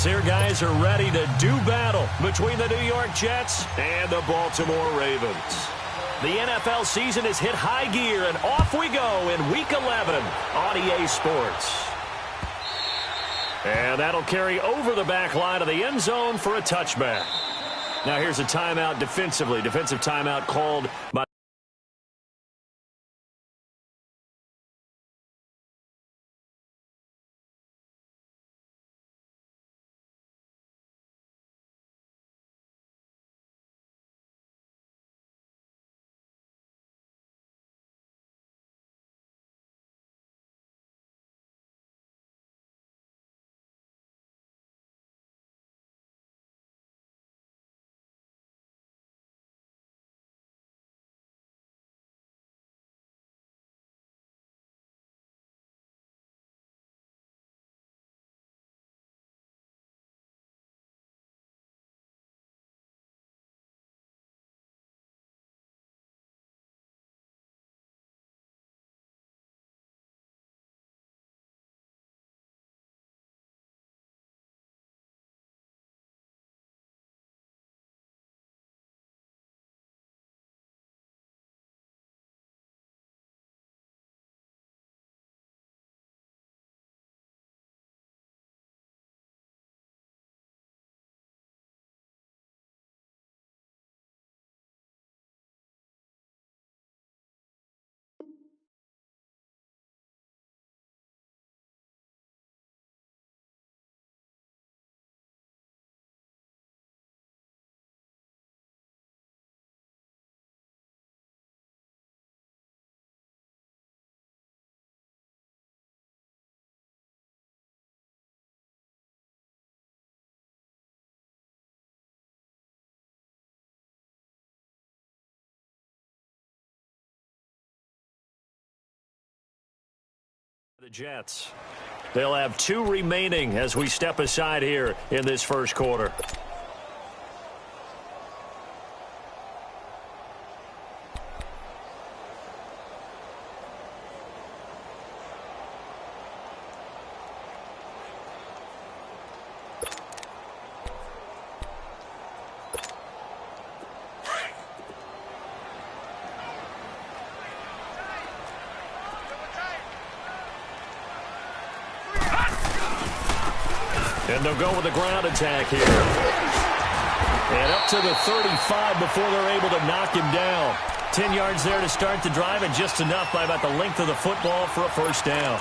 here, guys, are ready to do battle between the New York Jets and the Baltimore Ravens. The NFL season has hit high gear, and off we go in Week 11 on EA Sports. And that'll carry over the back line of the end zone for a touchback. Now here's a timeout defensively. Defensive timeout called by the Jets. They'll have 2 remaining as we step aside here in this first quarter. And they'll go with a ground attack here. And up to the 35 before they're able to knock him down. 10 yards there to start the drive, and just enough by about the length of the football for a first down.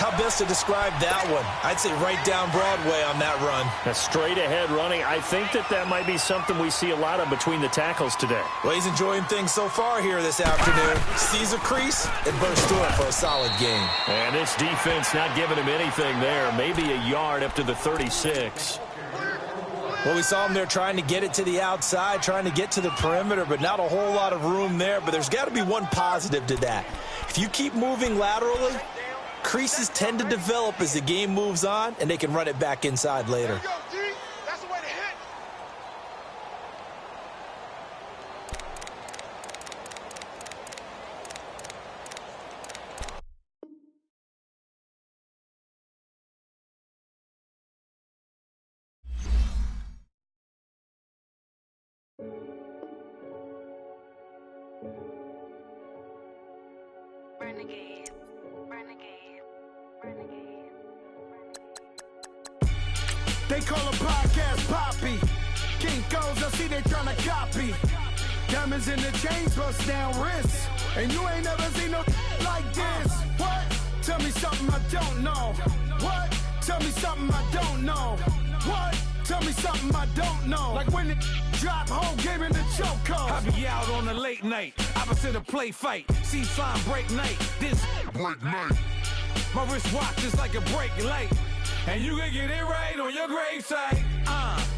How best to describe that one? I'd say right down Broadway on that run. A straight-ahead running. I think that might be something we see a lot of between the tackles today. Well, he's enjoying things so far here this afternoon. Sees a crease and bursts through it for a solid gain. And this defense not giving him anything there. Maybe a yard up to the 36. Well, we saw him there trying to get it to the outside, trying to get to the perimeter, but not a whole lot of room there. But there's got to be one positive to that. If you keep moving laterally, creases tend to develop as the game moves on, and they can run it back inside later. That's the way to hit. Renegade, renegade, renegade. They call a podcast Poppy. Kinkos, I see they tryna copy. Diamonds in the chains, bust down wrists. And you ain't never seen no like this. What? Tell me something I don't know. What? Tell me something I don't know. What? Tell me something I don't know. Like when it drop, whole game in the chokehold. I be out on a late night, opposite a play fight. See sign break night, this break night. My wristwatch is like a break light. And you can get it right on your gravesite.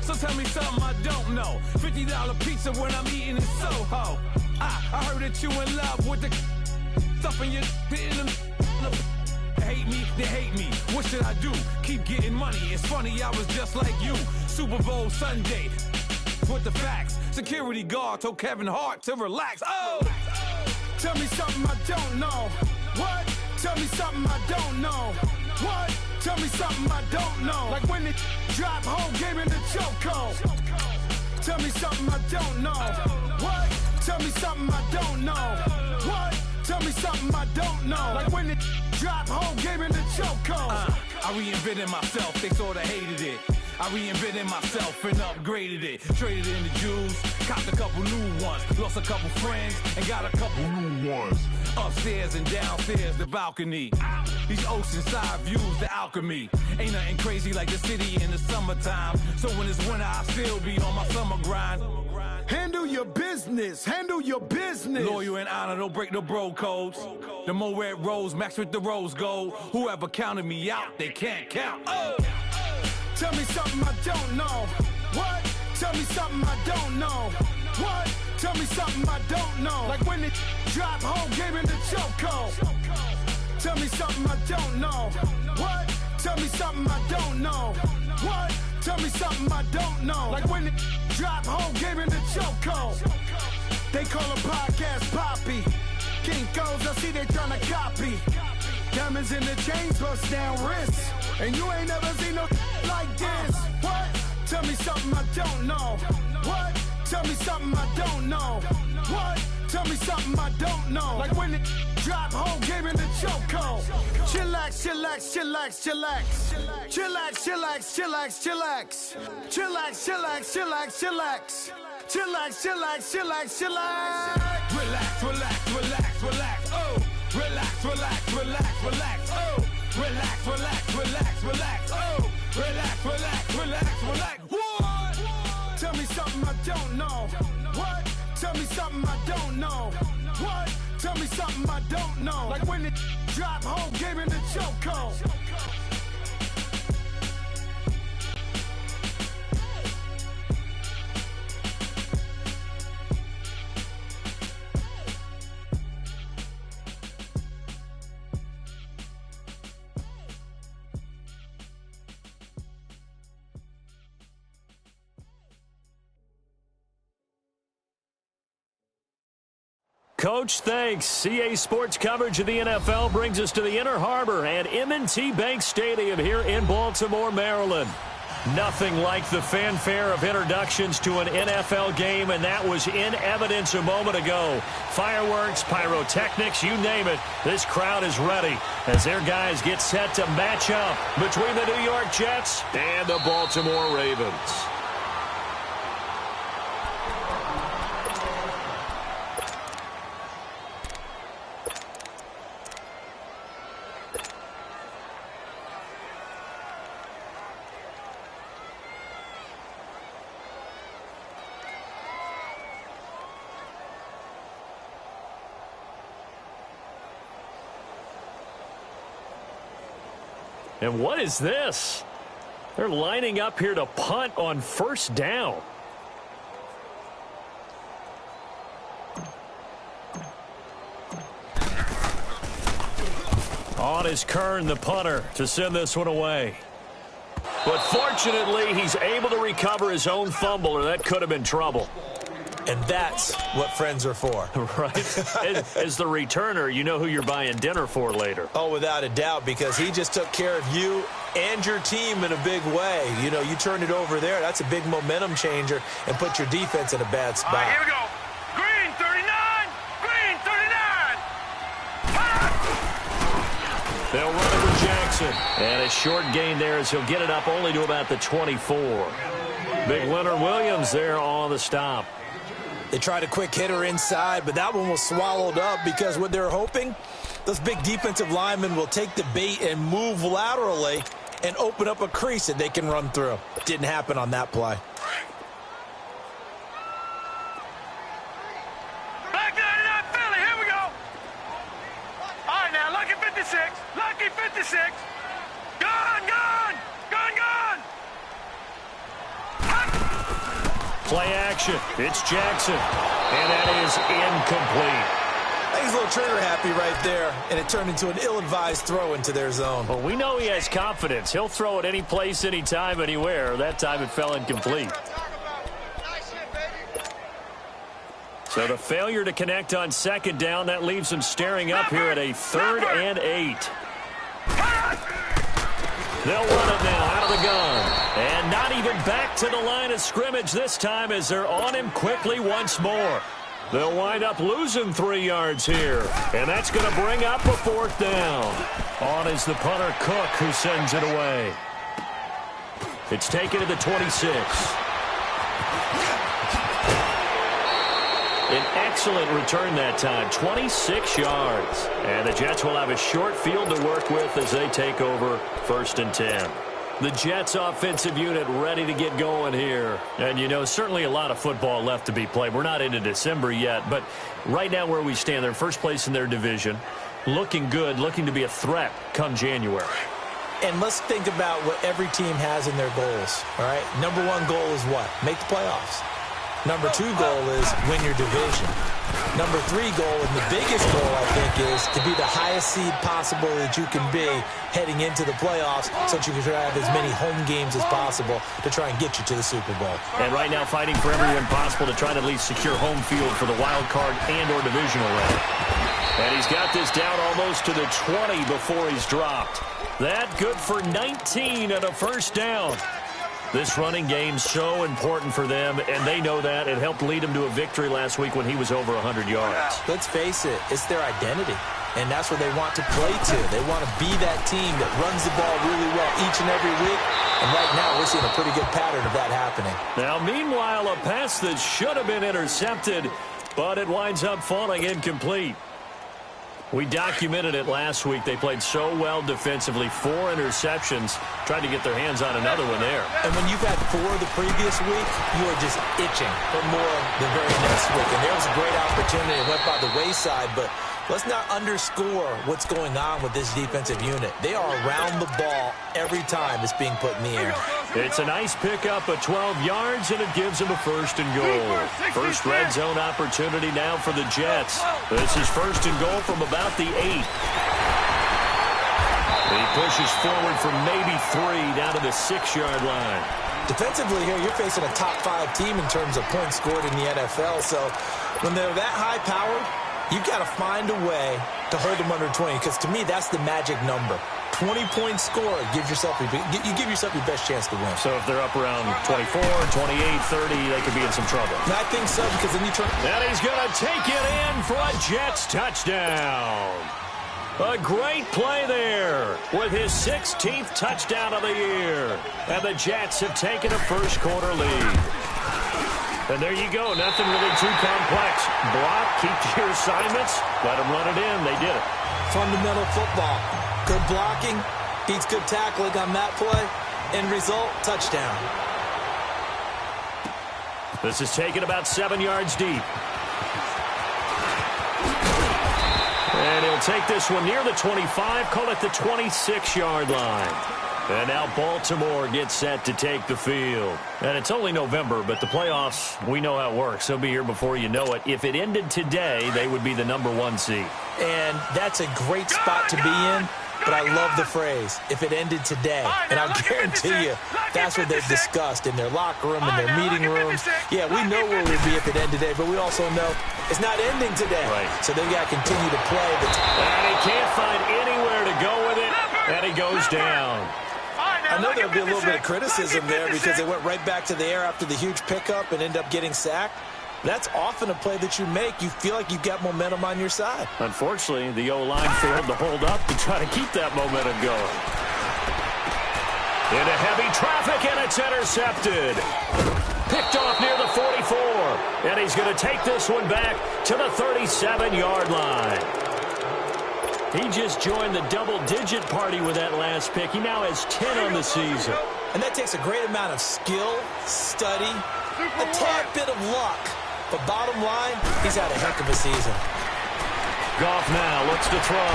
So tell me something I don't know. $50 pizza when I'm eating in Soho. I heard that you in love with the stuff in your hate me, they hate me. What should I do? Keep getting money. It's funny, I was just like you. Super Bowl Sunday with the facts. Security guard told Kevin Hart to relax. Oh! Tell me something I don't know. What? Tell me something I don't know. What? Tell me something I don't know. Like when it drop whole game in the chokehold. Tell me something I don't know. What? Tell me something I don't know. What? Tell me something I don't know. Like when it drop whole game in the chokehold. I reinvented myself, they sorta hated it. I reinvented myself and upgraded it. Traded in the jewels, copped a couple new ones. Lost a couple friends and got a couple new ones. Upstairs and downstairs, the balcony. These oceanside views, the alchemy. Ain't nothing crazy like the city in the summertime. So when it's winter, I still be on my summer grind. Handle your business, handle your business. Loyal and honor, don't break the bro codes. The more red rose, max with the rose gold. Whoever counted me out, they can't count. Oh! Tell me something I don't know. What? Tell me something I don't know. What? Tell me something I don't know. Like when it drop whole game in the chokehold. Tell me something I don't know. What? Tell me something I don't know. What? Tell me something I don't know. Like when it drop whole game in the chokehold. They call a podcast Poppy. King goes, I see they tryna copy. Diamonds in the chains, bust down wrists. And you ain't never seen no like this. What? Tell me something I don't know. What? Tell me something I don't know. What? Tell me something I don't know. Like when it drop whole game in the chokehold. Chillax, chillax, chillax, chillax. Chillax, chillax, chillax, chillax. Chillax, chillax, chillax, chillax. Chillax, chillax, chillax, chillax. Relax, relax, relax, relax, oh. Relax, relax, relax, relax, oh. Relax, relax, relax, relax, oh. Relax, relax, relax, relax. What? Tell me something I don't know. What? Tell me something I don't know. What? Tell me something I don't know. Like when it drop whole game in the chokehold. Coach, thanks. CA Sports coverage of the NFL brings us to the Inner Harbor and M&T Bank Stadium here in Baltimore, Maryland. Nothing like the fanfare of introductions to an NFL game, and that was in evidence a moment ago. Fireworks, pyrotechnics, you name it. This crowd is ready as their guys get set to match up between the New York Jets and the Baltimore Ravens. And what is this? They're lining up here to punt on first down. On is Kern, the punter, to send this one away. But fortunately, he's able to recover his own fumble, or that could have been trouble. And that's what friends are for. Right. As the returner, you know who you're buying dinner for later. Oh, without a doubt, because he just took care of you and your team in a big way. You know, you turned it over there. That's a big momentum changer and put your defense in a bad spot. All right, here we go. Green 39. Green 39. They'll run it with Jackson. And a short gain there as he'll get it up only to about the 24. Big Leonard Williams there on the stop. They tried a quick hitter inside, but that one was swallowed up because what they're hoping, those big defensive linemen will take the bait and move laterally and open up a crease that they can run through. Didn't happen on that play. Back 99 Philly, here we go. All right, now, lucky 56. Lucky 56. Gone, gone. Gone, gone. Play action. It's Jackson. And that is incomplete. He's a little trigger happy right there, and it turned into an ill-advised throw into their zone. Well, we know he has confidence. He'll throw it any place, anytime, anywhere. That time it fell incomplete. So the failure to connect on second down, that leaves him staring up here at a 3rd and 8. They'll run it now out of the gun. And not even back to the line of scrimmage this time as they're on him quickly once more. They'll wind up losing 3 yards here. And that's going to bring up a 4th down. On is the punter, Cook, who sends it away. It's taken to the 26. An excellent return that time, 26 yards. And the Jets will have a short field to work with as they take over 1st and 10. The Jets offensive unit ready to get going here. And, you know, certainly a lot of football left to be played. We're not into December yet, but right now where we stand, they're in first place in their division. Looking good, looking to be a threat come January. And let's think about what every team has in their goals, all right? Number 1 goal is what? Make the playoffs. Number 2 goal is win your division. Number 3 goal, and the biggest goal, I think, is to be the highest seed possible that you can be heading into the playoffs so that you can have as many home games as possible to try and get you to the Super Bowl. And right now fighting for every win possible to try to at least secure home field for the wild card and or divisional round. And he's got this down almost to the 20 before he's dropped. That good for 19 and a 1st down. This running game so important for them, and they know that. It helped lead them to a victory last week when he was over 100 yards. Let's face it, it's their identity, and that's where they want to play to. They want to be that team that runs the ball really well each and every week, and right now we're seeing a pretty good pattern of that happening. Now, meanwhile, a pass that should have been intercepted, but it winds up falling incomplete. We documented it last week. They played so well defensively. 4 interceptions. Tried to get their hands on another one there. And when you've had 4 the previous week, you are just itching for more the very next week. And there was a great opportunity. It went by the wayside, but let's not underscore what's going on with this defensive unit. They are around the ball every time it's being put in the air. It's a nice pickup of 12 yards, and it gives them a 1st and goal. First red zone opportunity now for the Jets. This is 1st and goal from about the 8. He pushes forward for maybe 3 down to the 6-yard line. Defensively here, you're facing a top 5 team in terms of points scored in the NFL. So when they're that high-powered, you've got to find a way to hold them under 20, because to me, that's the magic number. 20-point score gives yourself you give yourself your best chance to win. So if they're up around 24, 28, 30, they could be in some trouble. And I think so, because then you turn... And he's going to take it in for a Jets touchdown. A great play there with his 16th touchdown of the year. And the Jets have taken a first-quarter lead. And there you go. Nothing really too complex. Block, keep to your assignments, let them run it in. They did it. Fundamental football. Good blocking, beats good tackling on that play. End result, touchdown. This is taken about 7 yards deep. And he'll take this one near the 25, call it the 26-yard line. And now Baltimore gets set to take the field. And it's only November, but the playoffs, we know how it works. They'll be here before you know it. If it ended today, they would be the number 1 seed. And that's a great spot to be in. But I love the phrase, if it ended today. And I'll guarantee you, that's what they've discussed in their locker room, in their meeting rooms. Yeah, we know where we'd be if it ended today, but we also know it's not ending today. Right. So they've got to continue to play. And he can't find anywhere to go with it, and he goes down. I know there'll be a little bit of criticism there because they went right back to the air after the huge pickup and end up getting sacked. That's often a play that you make. You feel like you've got momentum on your side. Unfortunately, the O-line failed to hold up to try to keep that momentum going. Into heavy traffic, and it's intercepted. Picked off near the 44. And he's going to take this one back to the 37-yard line. He just joined the double-digit party with that last pick. He now has 10 on the season. And that takes a great amount of skill, study, a tad bit of luck. But bottom line, he's had a heck of a season. Goff now looks to throw.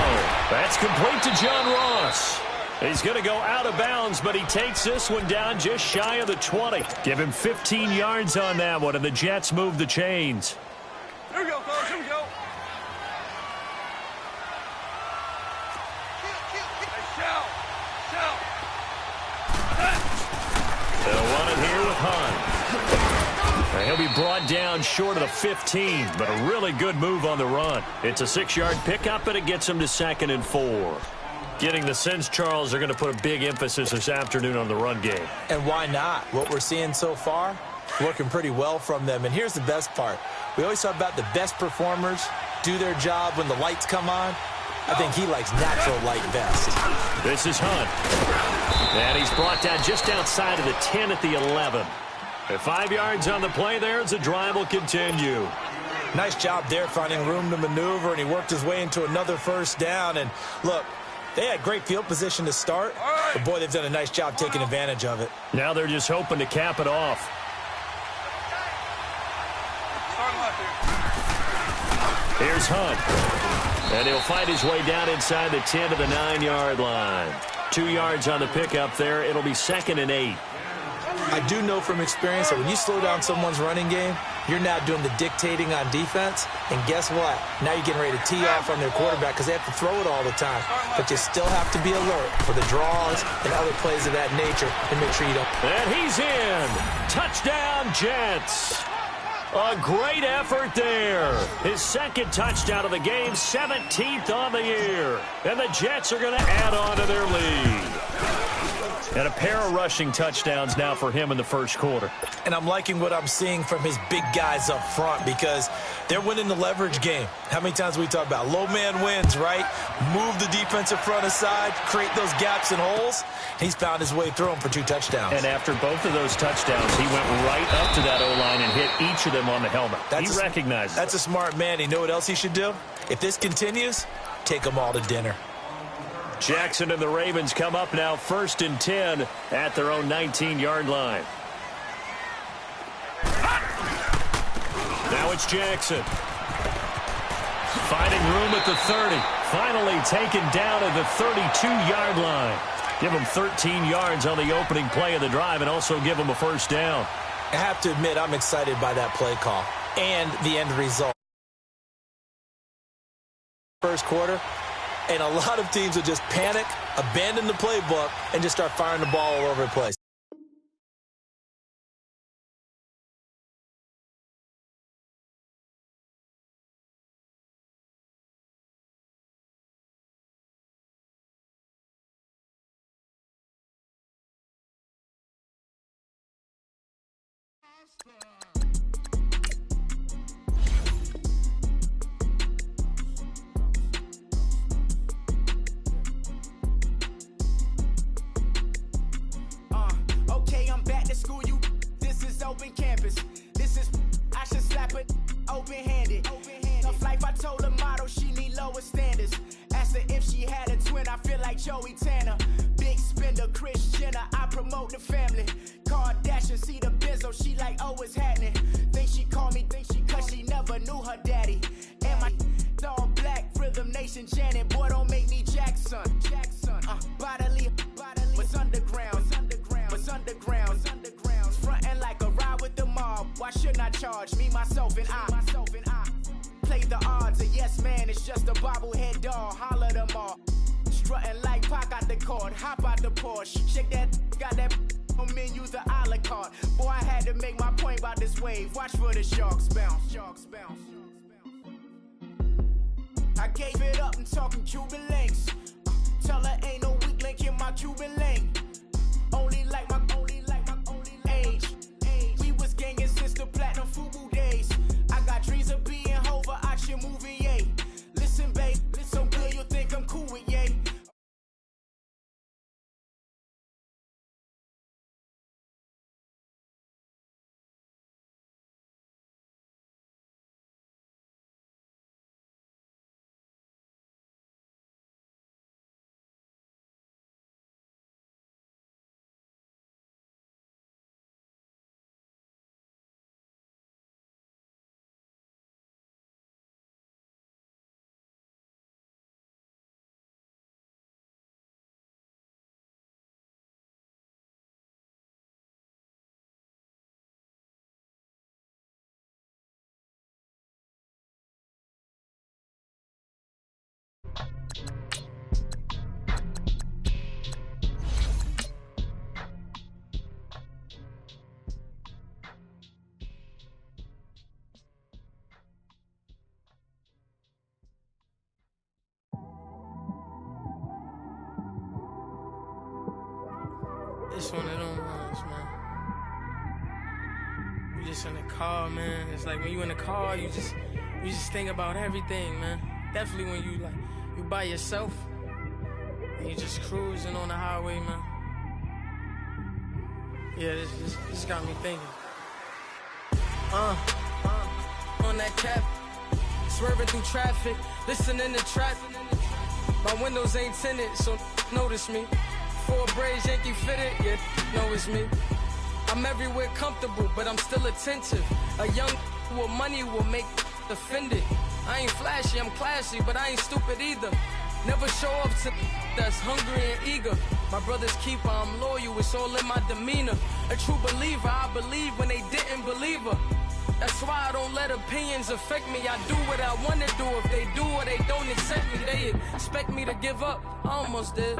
That's complete to John Ross. He's going to go out of bounds, but he takes this one down just shy of the 20. Give him 15 yards on that one, and the Jets move the chains. Here we go, fellas. Here we go. They'll run it here with Hunt. He'll be brought down short of the 15, but a really good move on the run. It's a 6-yard pickup, and it gets him to 2nd and 4. Getting the sense, Charles, they're going to put a big emphasis this afternoon on the run game. And why not? What we're seeing so far, working pretty well from them. And here's the best part. We always talk about the best performers do their job when the lights come on. I think he likes natural light best. This is Hunt. And he's brought down just outside of the 10 at the 11. At 5 yards on the play there as the drive will continue. Nice job there finding room to maneuver, and he worked his way into another first down. And look, they had great field position to start, but boy, they've done a nice job taking advantage of it. Now they're just hoping to cap it off. Here's Hunt. And he'll fight his way down inside the 10 to the 9-yard line. 2 yards on the pickup there. It'll be 2nd and 8. I do know from experience that when you slow down someone's running game, you're now doing the dictating on defense. And guess what? Now you're getting ready to tee off on their quarterback because they have to throw it all the time. But you still have to be alert for the draws and other plays of that nature to make sure you don't. And he's in. Touchdown, Jets. A great effort there. His second touchdown of the game, 17th on the year. And the Jets are going to add on to their lead. And a pair of rushing touchdowns now for him in the first quarter. And I'm liking what I'm seeing from his big guys up front because they're winning the leverage game. How many times we talk about low man wins, right? Move the defensive front aside, create those gaps and holes. He's found his way through them for 2 touchdowns. And after both of those touchdowns, he went right up to that O-line and hit each of them on the helmet. He recognizes That's a smart man. You know what else he should do? If this continues, take them all to dinner. Jackson and the Ravens come up now 1st and 10 at their own 19-yard line. Now it's Jackson. Finding room at the 30. Finally taken down at the 32-yard line. Give him 13 yards on the opening play of the drive and also give him a first down. I have to admit, I'm excited by that play call and the end result. First quarter. And a lot of teams will just panic, abandon the playbook, and just start firing the ball all over the place. Okay, I'm back to school, you. This is open campus. This is, I should slap it open-handed. Tough life, I told the model she need lower standards. Asked her if she had a twin, I feel like Joey Tanner. Big spender, Chris Jenner, I promote the family. Kardashian, see the Benzo, she like, oh, it's happening. Think she called me, cause she never knew her daddy. And my all black, Rhythm Nation, Janet, boy, don't make me Jackson. Bodily, what's underground? What's underground? Frontin' like a ride with the mob. Why shouldn't I charge me, myself, and I? Play the odds, a yes man, it's just a bobblehead doll. Holler them all. Strutting like Pac out the court, hop out the Porsche. Shake that, got that on menu, the a la carte. Boy, I had to make my point about this wave. Watch for the sharks bounce. I gave it up and talking Cuban links. Tell her ain't no weak link in my Cuban link. Only like my age. We was gangin' since the platinum FUBU days. I got dreams of being Hova, I should movie, yay. Listen, babe, so good you'll think I'm cool with yay. just one of them ones, man. You just in the car, man. It's like when you in the car, you just think about everything, man. Definitely when you by yourself and you just cruising on the highway, man. Yeah, this got me thinking. On that cap, swerving through traffic, listening to trap. My windows ain't tinted, so notice me. 4 braids, Yankee fitted, yeah, know it's me. I'm everywhere comfortable, but I'm still attentive. A young with money will make offended. I ain't flashy, I'm classy, but I ain't stupid either. Never show up to that's hungry and eager. My brother's keeper, I'm loyal, it's all in my demeanor. A true believer, I believe when they didn't believe her. That's why I don't let opinions affect me. I do what I want to do. If they do or they don't accept me, they expect me to give up. I almost did.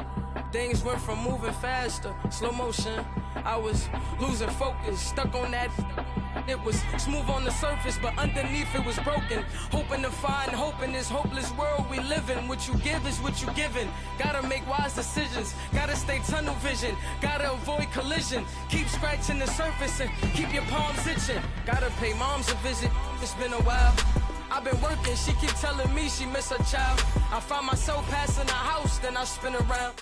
Things went from moving faster, slow motion. I was losing focus, stuck on that. It was smooth on the surface, but underneath it was broken. Hoping to find hope in this hopeless world we live in. What you give is what you given. Gotta make wise decisions. Gotta stay tunnel vision. Gotta avoid collision. Keep scratching the surface and keep your palms itching. Gotta pay moms a visit. It's been a while. I've been working. She keep telling me she miss her child. I find myself passing the house, then I spin around.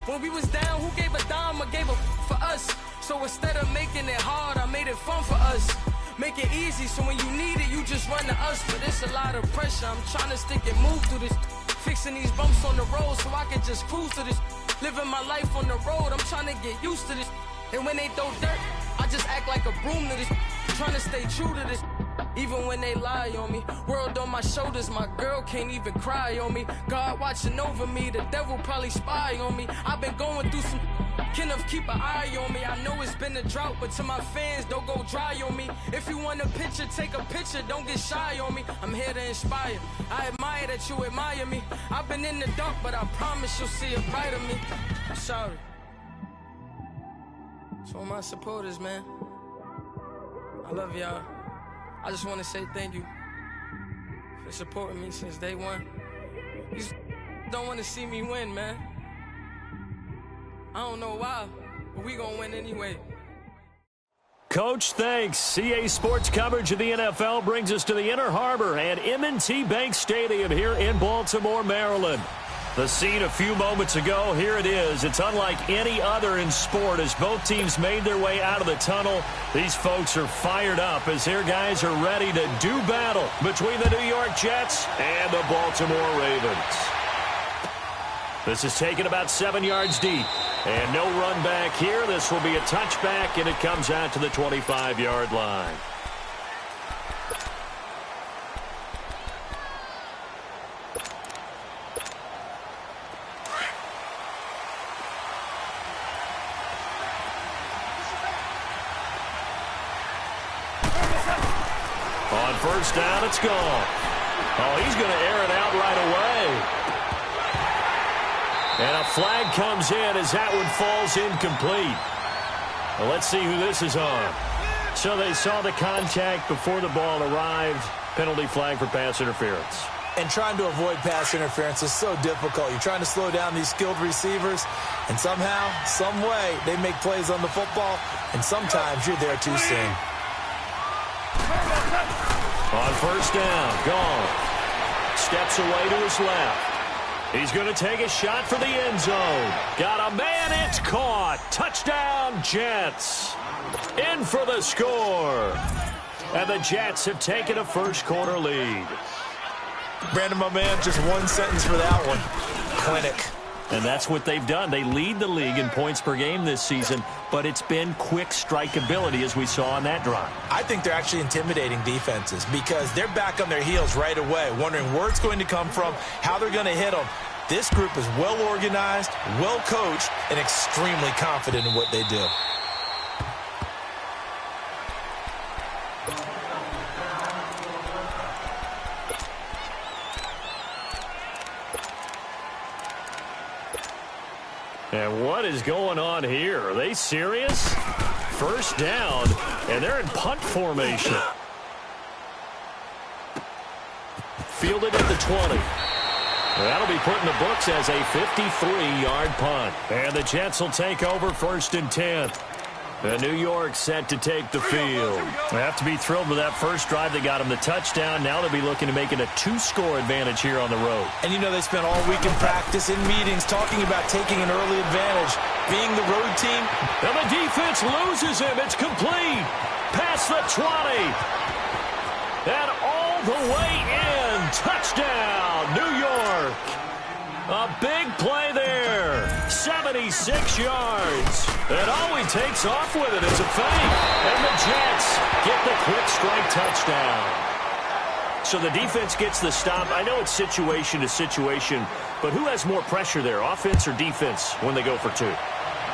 When we was down, who gave a dime or gave a for us? So instead of making it hard, I made it fun for us. Make it easy, so when you need it, you just run to us. But it's a lot of pressure, I'm trying to stick and move through this. Fixing these bumps on the road so I can just cruise to this. Living my life on the road, I'm trying to get used to this. And when they throw dirt, I just act like a broom to this. Trying to stay true to this. Even when they lie on me, world on my shoulders, my girl can't even cry on me. God watching over me, the devil probably spy on me. I've been going through some, Kenneth keep an eye on me. I know it's been a drought, but to my fans, don't go dry on me. If you want a picture, take a picture, don't get shy on me. I'm here to inspire, I admire that you admire me. I've been in the dark, but I promise you'll see a brighter me. I'm sorry. To all my supporters, man, I love y'all. I just want to say thank you for supporting me since day one. You just don't want to see me win, man. I don't know why, but we gonna win anyway. Coach, thanks. CA Sports coverage of the NFL brings us to the Inner Harbor at M&T Bank Stadium here in Baltimore, Maryland. The scene a few moments ago, here it is. It's unlike any other in sport as both teams made their way out of the tunnel. These folks are fired up as their guys are ready to do battle between the New York Jets and the Baltimore Ravens. This is taken about 7 yards deep. And no run back here. This will be a touchback, and it comes out to the 25-yard line. On first down, it's gone. Oh, he's going to air it out right away. And a flag comes in as that one falls incomplete. Well, let's see who this is on. So they saw the contact before the ball arrived. Penalty flag for pass interference. And trying to avoid pass interference is so difficult. You're trying to slow down these skilled receivers, and somehow, some way, they make plays on the football, and sometimes you're there too soon. On first down, gone. Steps away to his left. He's going to take a shot for the end zone. Got a man, it's caught. Touchdown, Jets. In for the score. And the Jets have taken a first-quarter lead. Brandon, my man, just one sentence for that one. Clinic. And that's what they've done. They lead the league in points per game this season, but it's been quick strikeability as we saw on that drive. I think they're actually intimidating defenses because they're back on their heels right away, wondering where it's going to come from, how they're going to hit them. This group is well organized, well coached, and extremely confident in what they do. And what is going on here? Are they serious? First down, and they're in punt formation. Fielded at the 20. That'll be put in the books as a 53-yard punt. And the Jets will take over 1st and 10. The New York set to take the field. They have to be thrilled with that first drive. They got them the touchdown. Now they'll be looking to make it a 2-score advantage here on the road. And you know they spent all week in practice, in meetings, talking about taking an early advantage. Being the road team. And the defense loses him. It's complete. Past the 20. And all the way in. Touchdown, New York. A big play there. 76 yards. And all he takes off with it is a fake. And the Jets get the quick strike touchdown. So the defense gets the stop. I know it's situation to situation, but who has more pressure there, offense or defense, when they go for 2?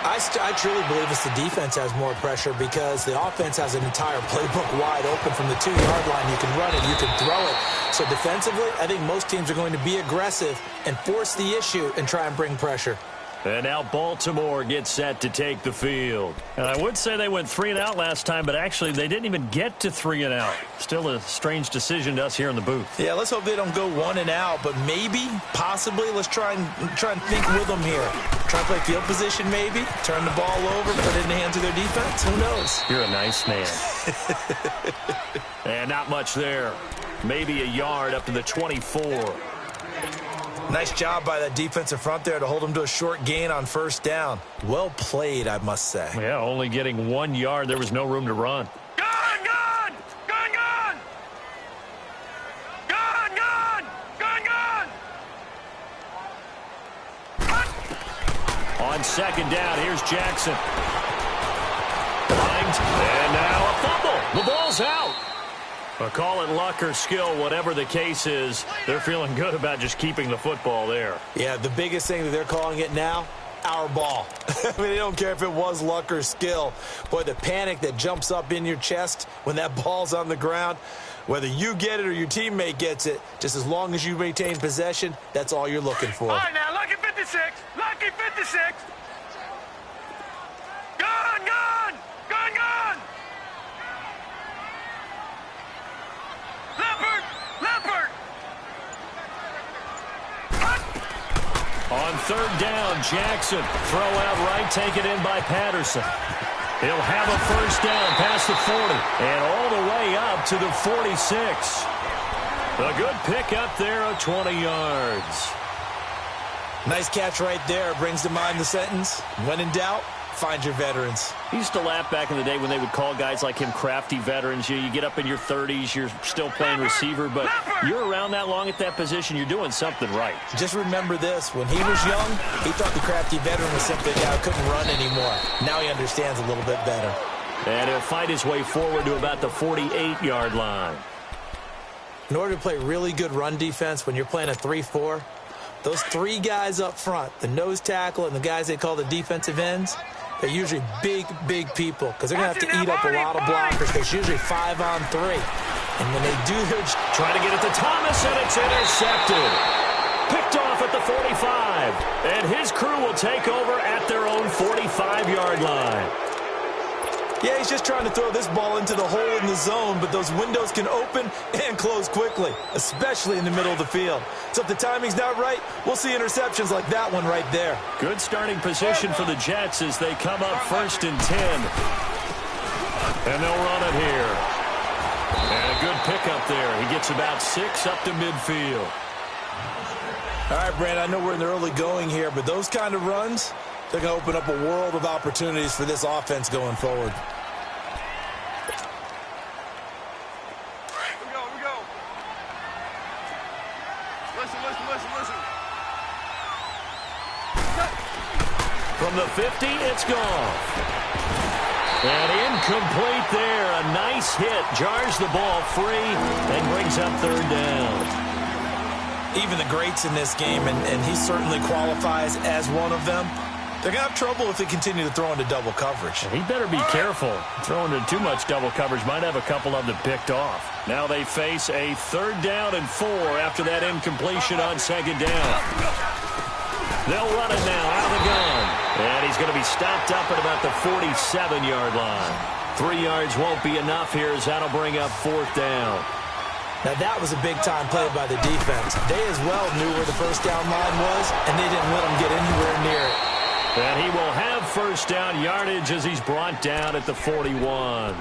I truly believe it's the defense has more pressure because the offense has an entire playbook wide open from the 2-yard line. You can run it, you can throw it. So defensively, I think most teams are going to be aggressive and force the issue and try and bring pressure. And now Baltimore gets set to take the field. And I would say they went 3-and-out last time, but actually they didn't even get to 3-and-out. Still a strange decision to us here in the booth. Yeah, let's hope they don't go 1-and-out, but maybe, possibly, let's try and think with them here. Try to play field position maybe, turn the ball over, put it in the hands of their defense. Who knows? You're a nice man. And not much there. Maybe a yard up to the 24. Nice job by that defensive front there to hold them to a short gain on 1st down. Well played, I must say. Yeah, only getting 1 yard. There was no room to run. Gone, gone! Gone, gone! Gone, gone! Gone, gone! On 2nd down, here's Jackson. And now a fumble. The ball's out. But call it luck or skill, whatever the case is, they're feeling good about just keeping the football there. Yeah, the biggest thing that they're calling it now, our ball. I mean, they don't care if it was luck or skill. Boy, the panic that jumps up in your chest when that ball's on the ground, whether you get it or your teammate gets it, just as long as you maintain possession, that's all you're looking for. All right, now, lucky 56. Lucky 56. Gone, gone! Gone, gone! Leopard! Leopard! On 3rd down, Jackson. Throw out right, take it in by Patterson. He'll have a 1st down past the 40 and all the way up to the 46. A good pick up there of 20 yards. Nice catch right there. Brings to mind the sentence, when in doubt, find your veterans. He used to laugh back in the day when they would call guys like him crafty veterans. You get up in your 30s, you're still playing receiver, but you're around that long at that position, you're doing something right. Just remember this. When he was young, he thought the crafty veteran was simply a guy who couldn't run anymore. Now he understands a little bit better. And he'll fight his way forward to about the 48-yard line. In order to play really good run defense when you're playing a 3-4, those 3 guys up front, the nose tackle and the guys they call the defensive ends, they're usually big, big people because they're going to have to eat up a lot of blockers. There's usually 5 on 3. And when they do their trying to get it to Thomas, and it's intercepted. Picked off at the 45. And his crew will take over at their own 45-yard line. Yeah, he's just trying to throw this ball into the hole in the zone, but those windows can open and close quickly, especially in the middle of the field. So if the timing's not right, we'll see interceptions like that one right there. Good starting position for the Jets as they come up 1st and 10. And they'll run it here. And a good pickup there. He gets about 6 up to midfield. All right, Brand, I know we're in the early going here, but those kind of runs, they're going to open up a world of opportunities for this offense going forward. We go. Listen. From the 50, it's gone. And incomplete there. A nice hit. Jars the ball free and brings up 3rd down. Even the greats in this game, and he certainly qualifies as one of them, they're going to have trouble if they continue to throw into double coverage. He better be careful. Throwing into too much double coverage might have a couple of them picked off. Now they face a 3rd down and 4 after that incompletion on 2nd down. They'll run it now out of the gun. And he's going to be stopped up at about the 47-yard line. 3 yards won't be enough here as that'll bring up 4th down. Now, that was a big-time play by the defense. They as well knew where the first down line was, and they didn't let them get anywhere near it. And he will have first down yardage as he's brought down at the 41.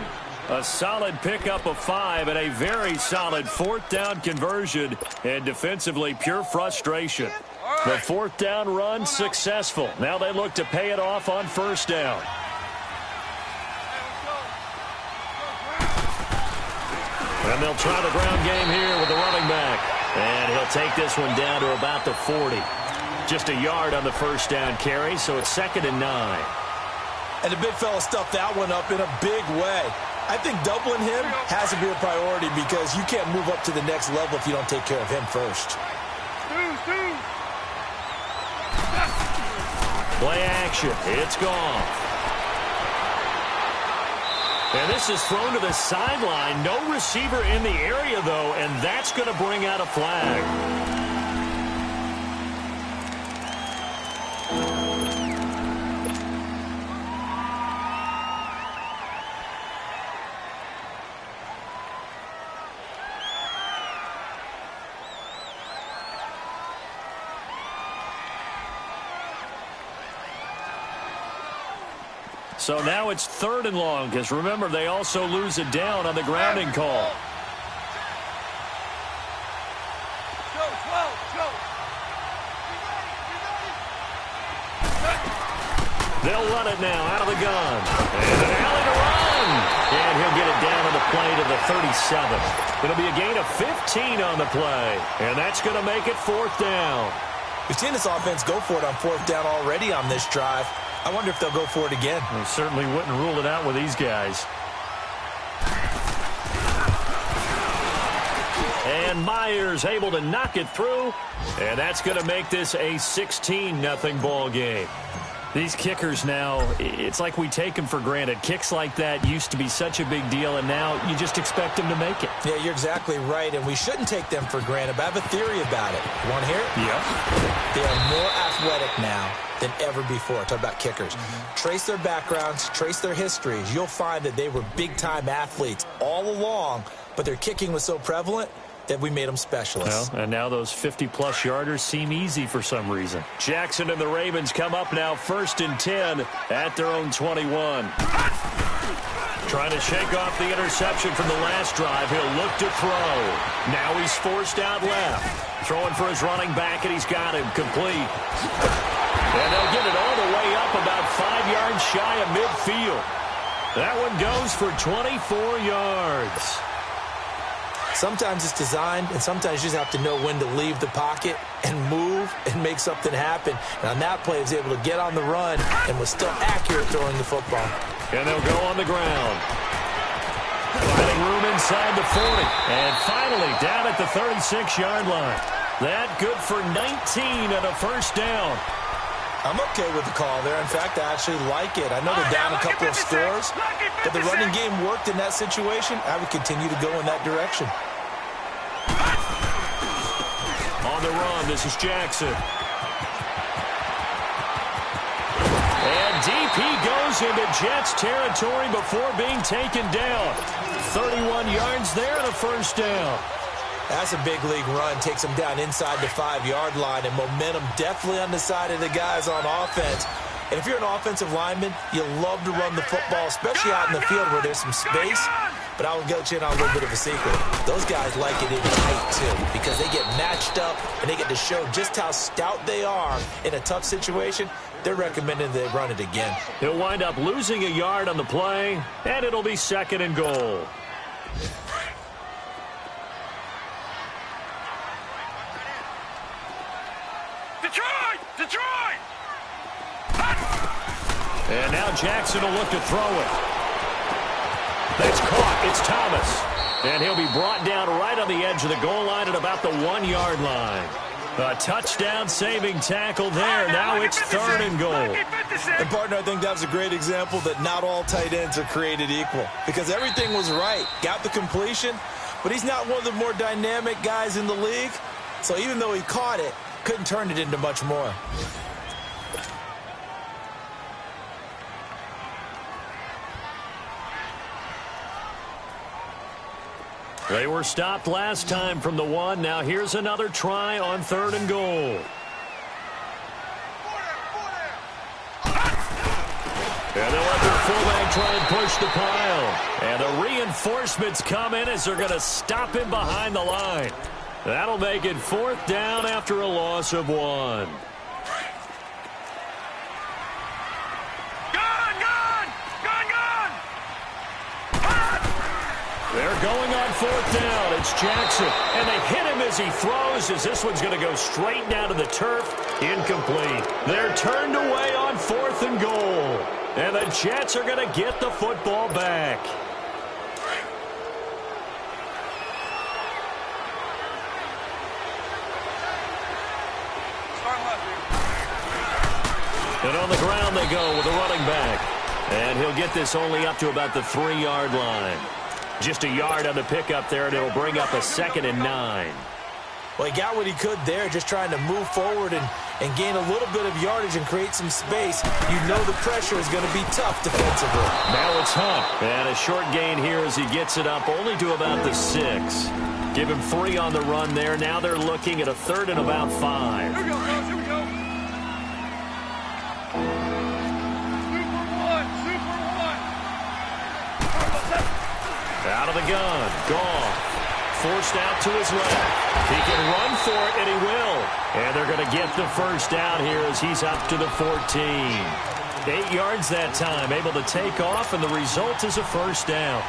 A solid pickup of 5 and a very solid fourth down conversion. And defensively, pure frustration. The fourth down run successful. Now they look to pay it off on first down. And they'll try the ground game here with the running back. And he'll take this one down to about the 40. Just a yard on the first down carry, so it's 2nd and 9. And the big fella stuffed that one up in a big way. I think doubling him has to be a priority because you can't move up to the next level if you don't take care of him first. Play action. It's gone. And this is thrown to the sideline. No receiver in the area, though, and that's going to bring out a flag. So now it's 3rd and long, because remember, they also lose it down on the grounding call. They'll run it now out of the gun. And an alley to run. And he'll get it down on the play to the 37. It'll be a gain of 15 on the play. And that's going to make it 4th down. We've seen this offense go for it on 4th down already on this drive. I wonder if they'll go for it again. They certainly wouldn't rule it out with these guys. And Myers able to knock it through. And that's going to make this a 16-0 ball game. These kickers now, it's like we take them for granted. Kicks like that used to be such a big deal, and now you just expect them to make it. Yeah, you're exactly right, and we shouldn't take them for granted, but I have a theory about it. You want to hear it? Yeah. They are more athletic now than ever before. Talk about kickers. Trace their backgrounds, trace their histories. You'll find that they were big-time athletes all along, but their kicking was so prevalent that we made them specialists. Well, and now those 50-plus yarders seem easy for some reason. Jackson and the Ravens come up now 1st and 10 at their own 21. Trying to shake off the interception from the last drive. He'll look to throw. Now he's forced out left. Throwing for his running back, and he's got him complete. And they'll get it all the way up about 5 yards shy of midfield. That one goes for 24 yards. Sometimes it's designed, and sometimes you just have to know when to leave the pocket and move and make something happen. And on that play, he was able to get on the run and was still accurate throwing the football. And they'll go on the ground. Finding room inside the 40. And finally down at the 36-yard line. That good for 19 and a first down. I'm okay with the call there. In fact, I actually like it. I know they're down a couple of scores, but the running game worked in that situation. I would continue to go in that direction. On the run, this is Jackson. And deep he goes into Jets territory before being taken down. 31 yards there and a first down. That's a big league run. Takes them down inside the 5-yard line, and momentum definitely on the side of the guys on offense. And if you're an offensive lineman, you love to run the football, especially out in the field where there's some space. But I will get you in on a little bit of a secret. Those guys like it in tight, too, because they get matched up and they get to show just how stout they are in a tough situation. They're recommending they run it again. He'll wind up losing a yard on the play, and it'll be 2nd and goal. Detroit! And now Jackson will look to throw it. That's caught. It's Thomas. And he'll be brought down right on the edge of the goal line at about the 1-yard line. A touchdown-saving tackle there. Now it's 3rd and goal. And, partner, I think that was a great example that not all tight ends are created equal. Because everything was right. Got the completion, but he's not one of the more dynamic guys in the league. So even though he caught it, couldn't turn it into much more. They were stopped last time from the 1. Now here's another try on 3rd and goal. And they'll let their fullback try and push the pile. And the reinforcements come in as they're going to stop him behind the line. That'll make it 4th down after a loss of 1. They're going on 4th down. It's Jackson. And they hit him as he throws, as this one's going to go straight down to the turf. Incomplete. They're turned away on 4th and goal. And the Jets are going to get the football back. And on the ground they go with a running back. And he'll get this only up to about the 3-yard line. Just a yard on the pickup there, and it'll bring up a 2nd and 9. Well, he got what he could there, just trying to move forward and gain a little bit of yardage and create some space. You know the pressure is going to be tough defensively. Now it's Hunt. And a short gain here as he gets it up only to about the 6. Give him 3 on the run there. Now they're looking at a 3rd and about 5. Here we go, girls. Here we go. Out of the gun. Goff. Forced out to his left. He can run for it, and he will. And they're going to get the 1st down here as he's up to the 14. 8 yards that time. Able to take off, and the result is a 1st down.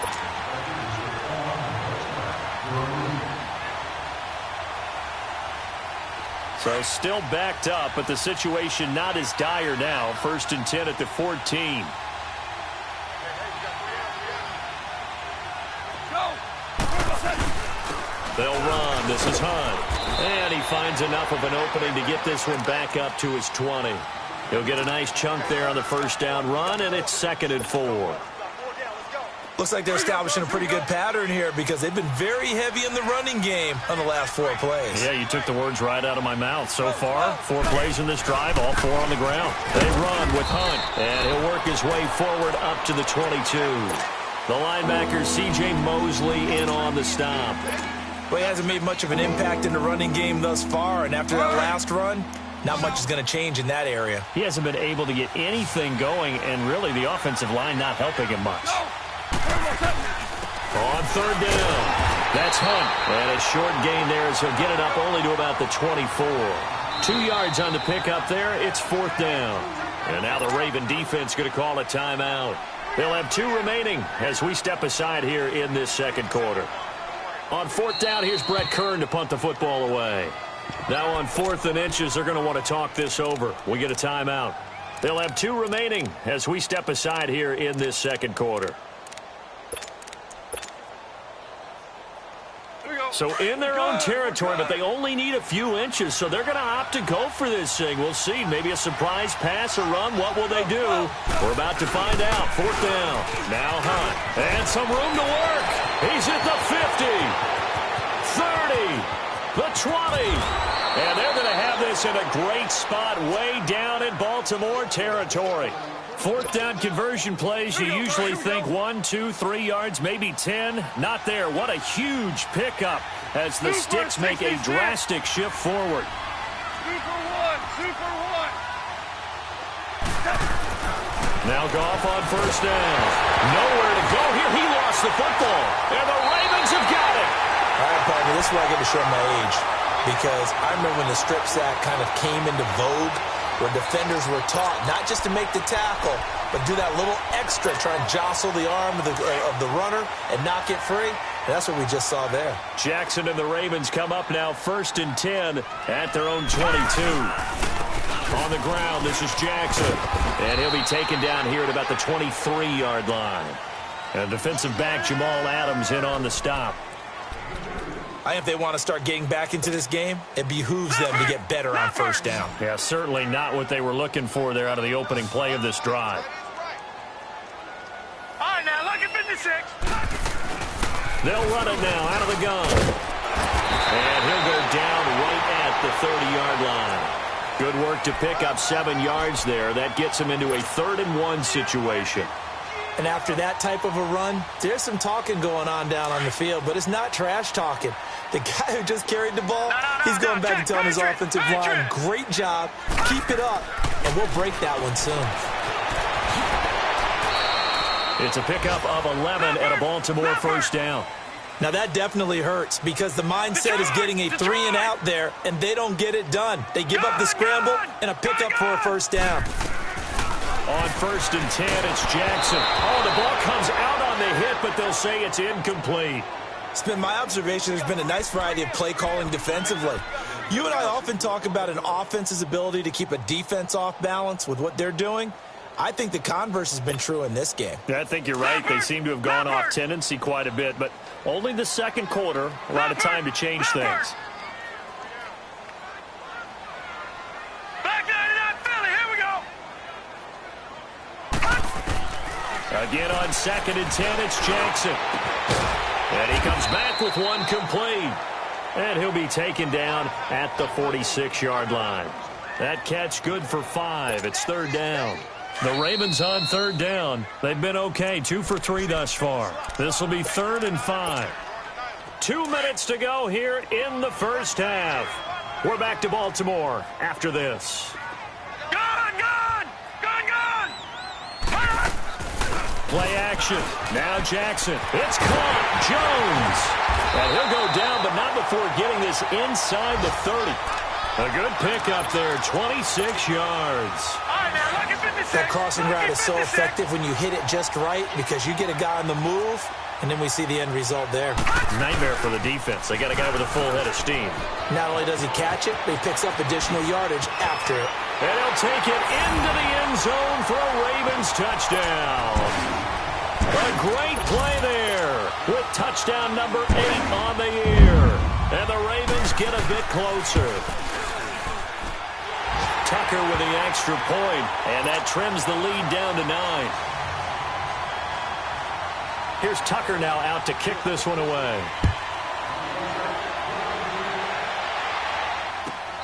So still backed up, but the situation not as dire now. 1st and 10 at the 14. They'll run. This is Hunt. And he finds enough of an opening to get this one back up to his 20. He'll get a nice chunk there on the 1st down run, and it's 2nd and 4. Looks like they're establishing a pretty good pattern here because they've been very heavy in the running game on the last 4 plays. Yeah, you took the words right out of my mouth. So far, 4 plays in this drive, all 4 on the ground. They run with Hunt, and he'll work his way forward up to the 22. The linebacker, C.J. Mosley, in on the stop. Well, he hasn't made much of an impact in the running game thus far, and after that last run, not much is going to change in that area. He hasn't been able to get anything going, and really the offensive line not helping him much. On 3rd down, that's Hunt. And a short gain there as he'll get it up only to about the 24. 2 yards on the pickup there. It's 4th down. And now the Raven defense going to call a timeout. They'll have 2 remaining as we step aside here in this 2nd quarter. On 4th down, here's Brett Kern to punt the football away. Now on 4th and inches, they're going to want to talk this over. We get a timeout. They'll have 2 remaining as we step aside here in this 2nd quarter. So in their own territory, but they only need a few inches, so they're going to opt to go for this thing. We'll see. Maybe a surprise pass or run. What will they do? We're about to find out. 4th down. Now Hunt. And some room to work. He's at the 50, 30, the 20. And they're going to have this in a great spot way down in Baltimore territory. 4th down conversion plays, you usually think 1, 2, 3 yards, maybe 10. Not there. What a huge pickup as the sticks make a drastic shift forward. Now Goff on 1st down. Nowhere to go here. He lost the football. And the Ravens have got it. All right, partner, this is where I get to show my age. Because I remember when the strip sack kind of came into vogue, where defenders were taught not just to make the tackle, but do that little extra, try and jostle the arm of the runner and not get free. And that's what we just saw there. Jackson and the Ravens come up now 1st and 10 at their own 22. On the ground, this is Jackson. And he'll be taken down here at about the 23-yard line. And defensive back Jamal Adams in on the stop. I think if they want to start getting back into this game, it behooves them to get better on 1st down. Yeah, certainly not what they were looking for there out of the opening play of this drive. All right, now, look at 56. They'll run it now out of the gun. And he'll go down right at the 30-yard line. Good work to pick up 7 yards there. That gets him into a 3rd and 1 situation. And after that type of a run, there's some talking going on down on the field, but it's not trash talking. The guy who just carried the ball, he's going back and telling his offensive line, great job, keep it up, and we'll break that one soon. It's a pickup of 11 and a Baltimore first down. Now that definitely hurts because the mindset is getting a 3 and out there, and they don't get it done. They give up the scramble and a pickup for a first down. On 1st and 10, it's Jackson. Oh, the ball comes out on the hit, but they'll say it's incomplete. It's been my observation there's been a nice variety of play calling defensively. You and I often talk about an offense's ability to keep a defense off balance with what they're doing. I think the converse has been true in this game. Yeah, I think you're right. They seem to have gone off tendency quite a bit, but only the second quarter, a lot of time to change things. Again on 2nd and 10, it's Jackson. And he comes back with one complete. And he'll be taken down at the 46-yard line. That catch good for 5. It's 3rd down. The Ravens on 3rd down. They've been okay, 2 for 3 thus far. This will be 3rd and 5. 2 minutes to go here in the first half. We're back to Baltimore after this. Play action. Now Jackson. It's caught. Jones. And he'll go down, but not before getting this inside the 30. A good pickup there, 26 yards. That crossing route is so effective when you hit it just right because you get a guy on the move, and then we see the end result there. Nightmare for the defense. They got a guy with a full head of steam. Not only does he catch it, but he picks up additional yardage after it. And he'll take it into the end zone for a Ravens touchdown. A great play there with touchdown number 8 on the year. And the Ravens get a bit closer. Tucker with the extra point, and that trims the lead down to 9. Here's Tucker now out to kick this one away.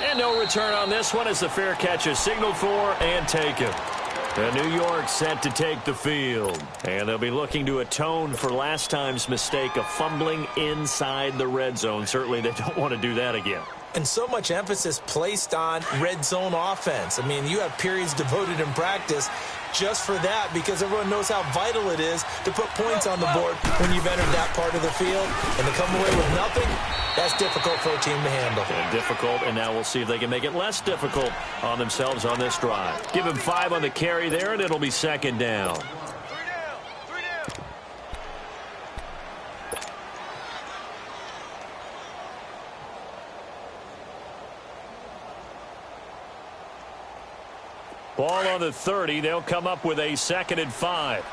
And no return on this one as the fair catch is signaled for and taken. And New York set to take the field. And they'll be looking to atone for last time's mistake of fumbling inside the red zone. Certainly they don't want to do that again. And so much emphasis placed on red zone offense. I mean, you have periods devoted in practice just for that because everyone knows how vital it is to put points on the board when you've entered that part of the field. And to come away with nothing, that's difficult for a team to handle. And difficult, and now we'll see if they can make it less difficult on themselves on this drive. Give him 5 on the carry there, and it'll be 2nd down. Ball on the 30. They'll come up with a 2nd and 5.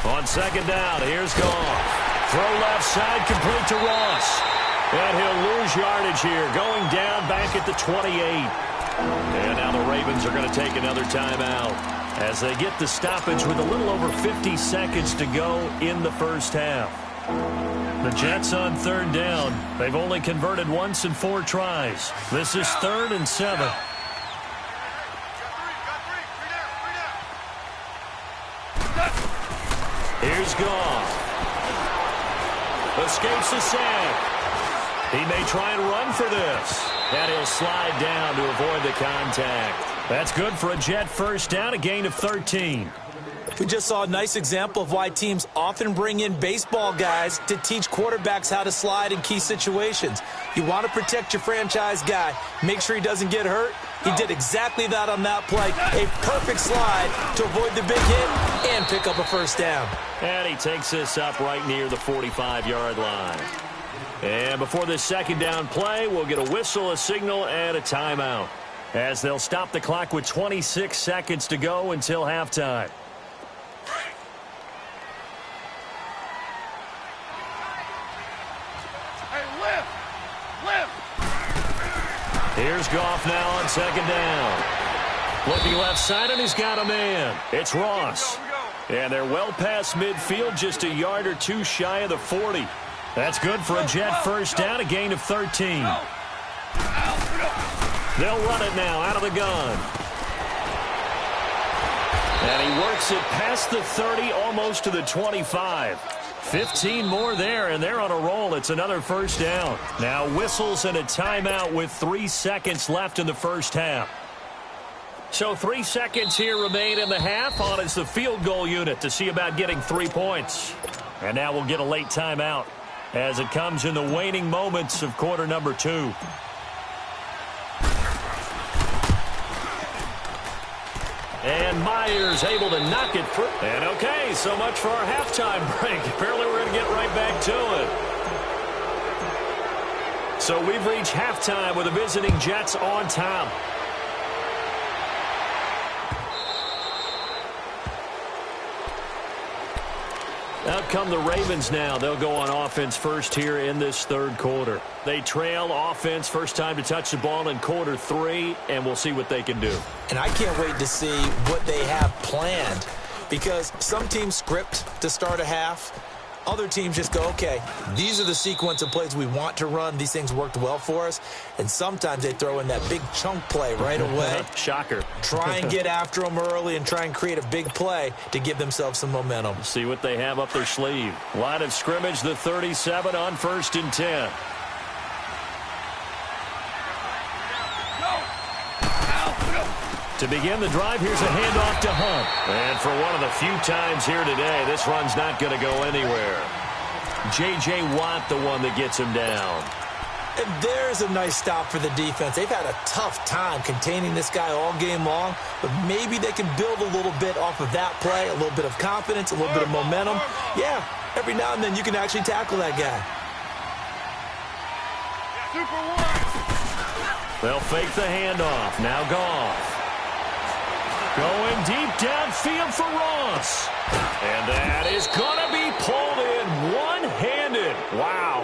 On 2nd down, here's Goff. Throw left side, complete to Ross. And he'll lose yardage here, going down back at the 28. And now the Ravens are going to take another timeout as they get the stoppage with a little over 50 seconds to go in the first half. The Jets on 3rd down. They've only converted once in 4 tries. This is 3rd and 7. Here's Goff. Escapes the sack. He may try and run for this. And he'll slide down to avoid the contact. That's good for a Jet first down, a gain of 13. We just saw a nice example of why teams often bring in baseball guys to teach quarterbacks how to slide in key situations. You want to protect your franchise guy. Make sure he doesn't get hurt. He did exactly that on that play. A perfect slide to avoid the big hit and pick up a first down. And he takes this up right near the 45-yard line. And before this 2nd down play, we'll get a whistle, a signal, and a timeout as they'll stop the clock with 26 seconds to go until halftime. Here's Goff now on 2nd down. Looking left side, and he's got a man. It's Ross. And they're well past midfield, just a yard or two shy of the 40. That's good for a Jet first down, a gain of 13. They'll run it now out of the gun. And he works it past the 30, almost to the 25. 15 more there, and they're on a roll. It's another first down. Now whistles and a timeout with 3 seconds left in the first half. So 3 seconds here remain in the half. On is the field goal unit to see about getting 3 points. And now we'll get a late timeout as it comes in the waning moments of quarter number 2. And Myers able to knock it through. And okay, so much for our halftime break. Apparently we're going to get right back to it. So we've reached halftime with the visiting Jets on top. Out come the Ravens now. They'll go on offense first here in this third quarter. They trail offense, first time to touch the ball in quarter 3, and we'll see what they can do. And I can't wait to see what they have planned, because some teams script to start a half. Other teams just go, okay, these are the sequence of plays we want to run. These things worked well for us. And sometimes they throw in that big chunk play right away. Shocker. Try and get after them early and try and create a big play to give themselves some momentum. See what they have up their sleeve. Line of scrimmage, the 37 on 1st and 10. To begin the drive, here's a handoff to Hunt. And for one of the few times here today, this run's not going to go anywhere. J.J. Watt, the one that gets him down. And there's a nice stop for the defense. They've had a tough time containing this guy all game long, but maybe they can build a little bit off of that play, a little bit of confidence, a little bit of momentum. Yeah, every now and then you can actually tackle that guy. They'll fake the handoff. Now Goff. Going deep downfield for Ross. And that is going to be pulled in one-handed. Wow.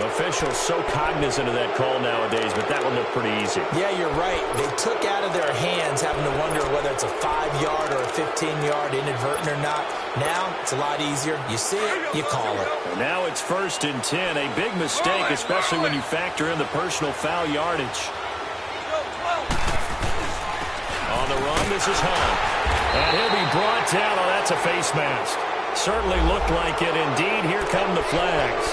Officials so cognizant of that call nowadays, but that one looked pretty easy. Yeah, you're right. They took out of their hands having to wonder whether it's a 5-yard or a 15-yard inadvertent or not. Now it's a lot easier. You see it, you call it. And now it's 1st and 10. A big mistake, especially when you factor in the personal foul yardage. On the run, this is Hunt. And he'll be brought down. Oh, that's a face mask. Certainly looked like it. Indeed, here come the flags.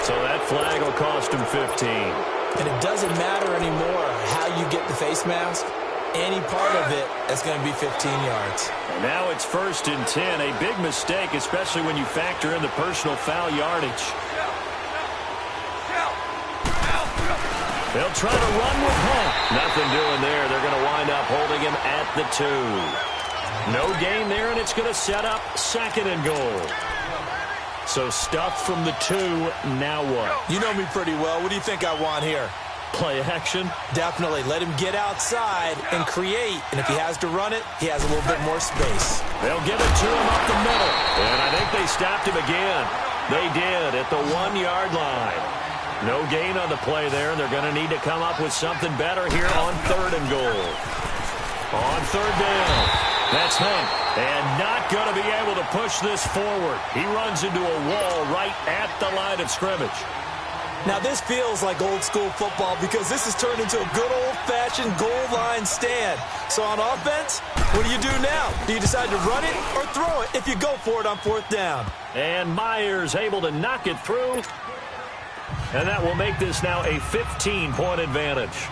So that flag will cost him 15. And it doesn't matter anymore how you get the face mask. Any part of it, that's going to be 15 yards. And now it's 1st and 10. A big mistake, especially when you factor in the personal foul yardage. They'll try to run with Hunt. Nothing doing there. They're going to wind up holding him at the 2. No gain there, and it's going to set up 2nd and goal. So stuff from the 2. Now what? You know me pretty well. What do you think I want here? Play action? Definitely. Let him get outside and create. And if he has to run it, he has a little bit more space. They'll give it to him up the middle. And I think they stopped him again. They did at the 1-yard line. No gain on the play there, and they're going to need to come up with something better here on 3rd and goal. On 3rd down, that's Hunt, and not going to be able to push this forward. He runs into a wall right at the line of scrimmage. Now, this feels like old-school football because this has turned into a good old-fashioned goal line stand. So on offense, what do you do now? Do you decide to run it or throw it if you go for it on 4th down? And Myers able to knock it through. And that will make this now a 15-point advantage.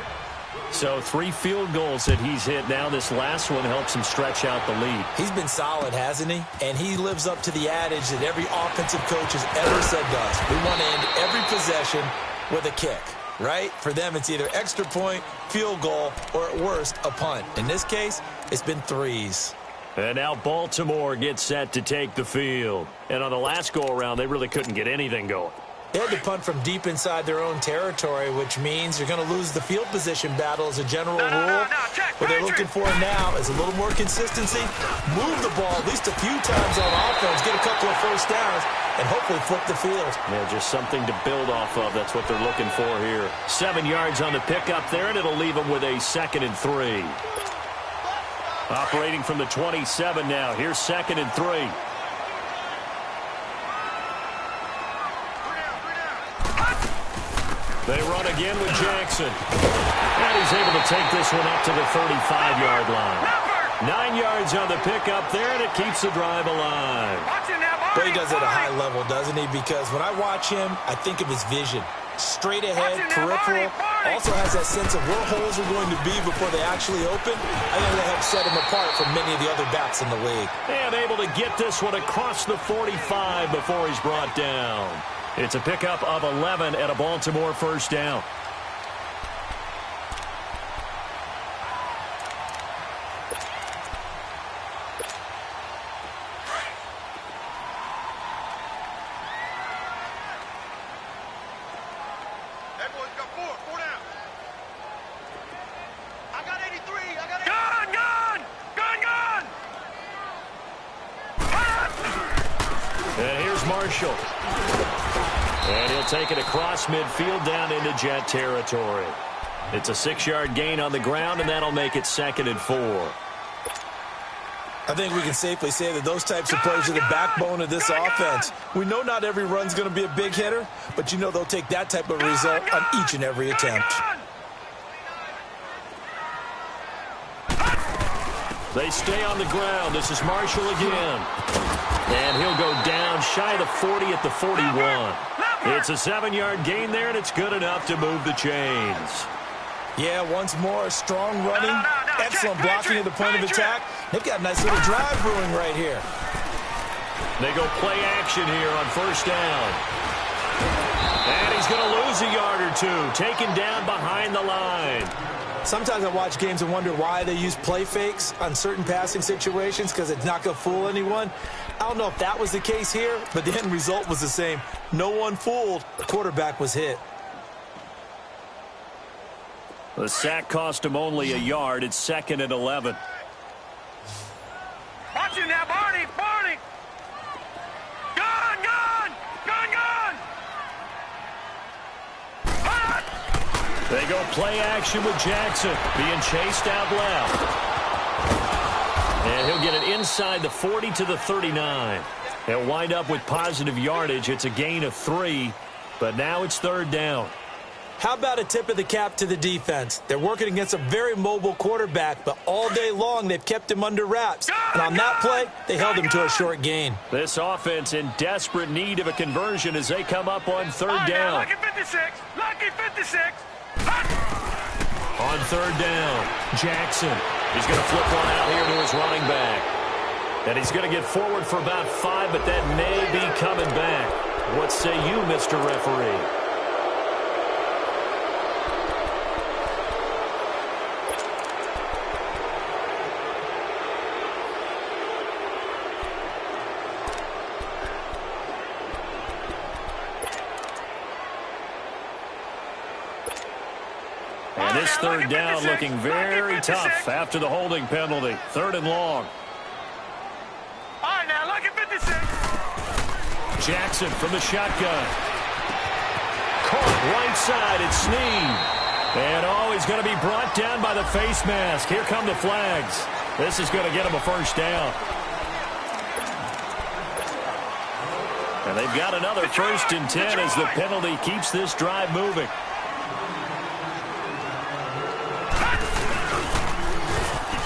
So 3 field goals that he's hit now. This last one helps him stretch out the lead. He's been solid, hasn't he? And he lives up to the adage that every offensive coach has ever said to us. We want to end every possession with a kick, right? For them, it's either extra point, field goal, or at worst, a punt. In this case, it's been 3s. And now Baltimore gets set to take the field. And on the last go-around, they really couldn't get anything going. They had to punt from deep inside their own territory, which means you're going to lose the field position battle as a general rule. What they're looking for now is a little more consistency, move the ball at least a few times on offense, get a couple of first downs, and hopefully flip the field. Yeah, just something to build off of. That's what they're looking for here. 7 yards on the pickup there, and it'll leave them with a 2nd and 3. Operating from the 27 now. Here's 2nd and 3. They run again with Jackson. And he's able to take this one up to the 35-yard line. 9 yards on the pickup there, and it keeps the drive alive. But he does it at a high level, doesn't he? Because when I watch him, I think of his vision. Straight ahead, peripheral. Also has that sense of where holes are going to be before they actually open. I think that helps set him apart from many of the other backs in the league. And able to get this one across the 45 before he's brought down. It's a pickup of 11 at a Baltimore first down. And he'll take it across midfield down into Jet territory. It's a 6-yard gain on the ground, and that'll make it 2nd and 4. I think we can safely say that those types of plays are the backbone of this offense. We know not every run's going to be a big hitter, but you know they'll take that type of result on each and every attempt. They stay on the ground. This is Marshall again. And he'll go down shy of the 40 at the 41. It's a 7-yard gain there, and it's good enough to move the chains. Yeah, once more, strong running, excellent blocking at the point of attack. They've got a nice little drive brewing right here. They go play action here on first down. And he's going to lose a yard or two, taken down behind the line. Sometimes I watch games and wonder why they use play fakes on certain passing situations, because it's not going to fool anyone. I don't know if that was the case here, but the end result was the same. No one fooled. The quarterback was hit. The sack cost him only a yard. It's 2nd and 11. Watch it now, Barney! Barney! Gone! Gone! Gone! Gone! They go play action with Jackson, being chased out left. And he'll get it inside the 40 to the 39. They'll wind up with positive yardage. It's a gain of 3, but now it's 3rd down. How about a tip of the cap to the defense? They're working against a very mobile quarterback, but all day long they've kept him under wraps. And on that play, they held him to a short gain. This offense in desperate need of a conversion as they come up on 3rd down. Lucky 56! Lucky 56! On 3rd down, Jackson. He's going to flip one out here to his running back. And he's going to get forward for about 5, but that may be coming back. What say you, Mr. Referee? And this 3rd down looking very tough after the holding penalty. 3rd and long. All right, now, look at 56. Jackson from the shotgun. Caught right side. It's Snead. And he's going to be brought down by the face mask. Here come the flags. This is going to get him a first down. And they've got another 1st and 10 as the penalty keeps this drive moving.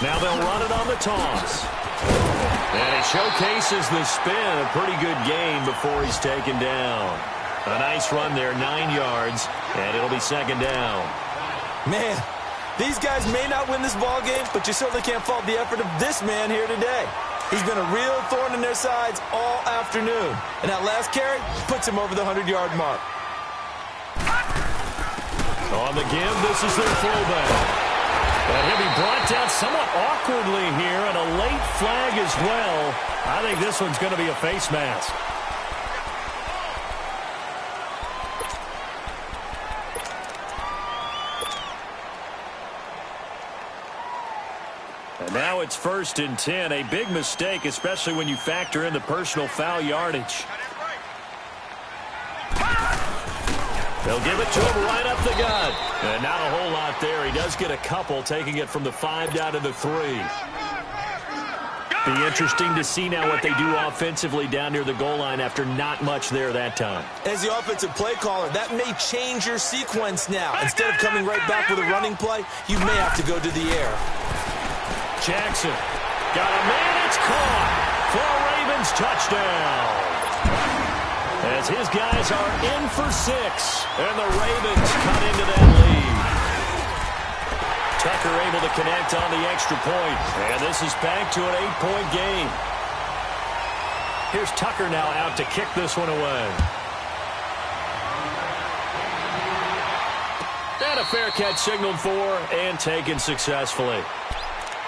Now they'll run it on the toss. And he showcases the spin. A pretty good gain before he's taken down. A nice run there, 9 yards, and it'll be 2nd down. Man, these guys may not win this ball game, but you certainly can't fault the effort of this man here today. He's been a real thorn in their sides all afternoon. And that last carry puts him over the 100-yard mark. On the give, this is their fullback. And he'll be brought down somewhat awkwardly here, and a late flag as well. I think this one's going to be a face mask. And now it's 1st and 10. A big mistake, especially when you factor in the personal foul yardage. They'll give it to him right up the gut. And not a whole lot there. He does get a couple, taking it from the 5 down to the 3. Be interesting to see now what they do offensively down near the goal line after not much there that time. As the offensive play caller, that may change your sequence now. Instead of coming right back with a running play, you may have to go to the air. Jackson got a man. It's caught for a Ravens touchdown. As his guys are in for 6, and the Ravens cut into that lead. Tucker able to connect on the extra point, and this is back to an 8-point game. Here's Tucker now out to kick this one away. And a fair catch signaled for and taken successfully.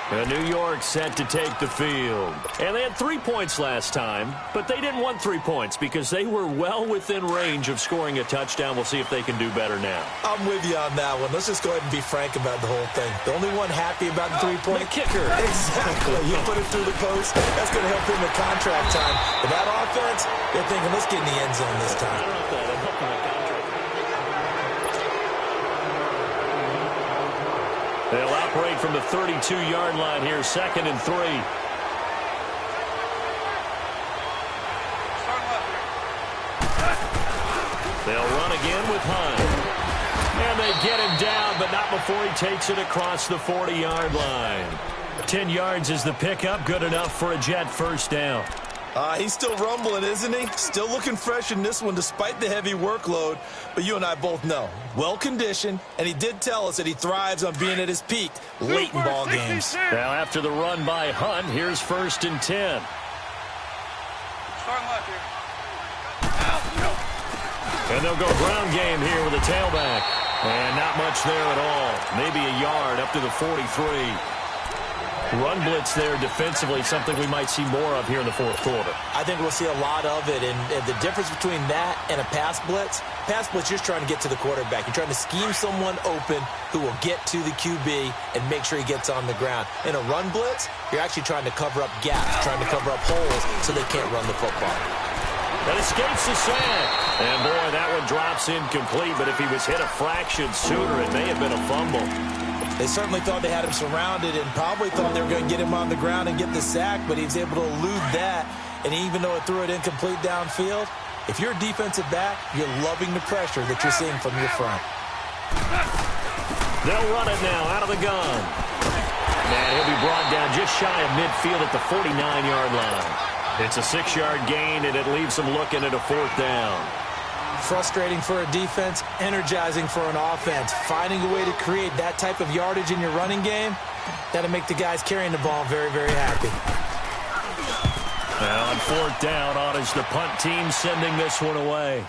New York set to take the field. And they had 3 points last time, but they didn't want 3 points because they were well within range of scoring a touchdown. We'll see if they can do better now. I'm with you on that one. Let's just go ahead and be frank about the whole thing. The only one happy about the 3-point the kicker. Exactly. You put it through the post. That's going to help him at contract time. But that offense, they're thinking, let's get in the end zone this time. They'll operate from the 32-yard line here, 2nd and 3. They'll run again with Hunt. And they get him down, but not before he takes it across the 40-yard line. 10 yards is the pickup, good enough for a Jet first down. He's still rumbling, isn't he? Still looking fresh in this one despite the heavy workload. But you and I both know, well-conditioned, and he did tell us that he thrives on being at his peak late in ball games. Now after the run by Hunt, here's 1st and 10. And they'll go ground game here with a tailback. And not much there at all. Maybe a yard up to the 43. Run blitz there defensively, something we might see more of here in the 4th quarter. I think we'll see a lot of it, and the difference between that and a pass blitz, you're just trying to get to the quarterback. You're trying to scheme someone open who will get to the QB and make sure he gets on the ground. In a run blitz, you're actually trying to cover up gaps, trying to cover up holes so they can't run the football. That escapes the sack. And boy, that one drops incomplete, but if he was hit a fraction sooner, it may have been a fumble. They certainly thought they had him surrounded and probably thought they were going to get him on the ground and get the sack, but he was able to elude that. And even though it threw it incomplete downfield, if you're a defensive back, you're loving the pressure that you're seeing from your front. They'll run it now out of the gun. And he'll be brought down just shy of midfield at the 49-yard line. It's a 6-yard gain, and it leaves them looking at a 4th down. Frustrating for a defense, energizing for an offense. Finding a way to create that type of yardage in your running game, that'll make the guys carrying the ball very, very happy. Now on 4th down, on is the punt team sending this one away.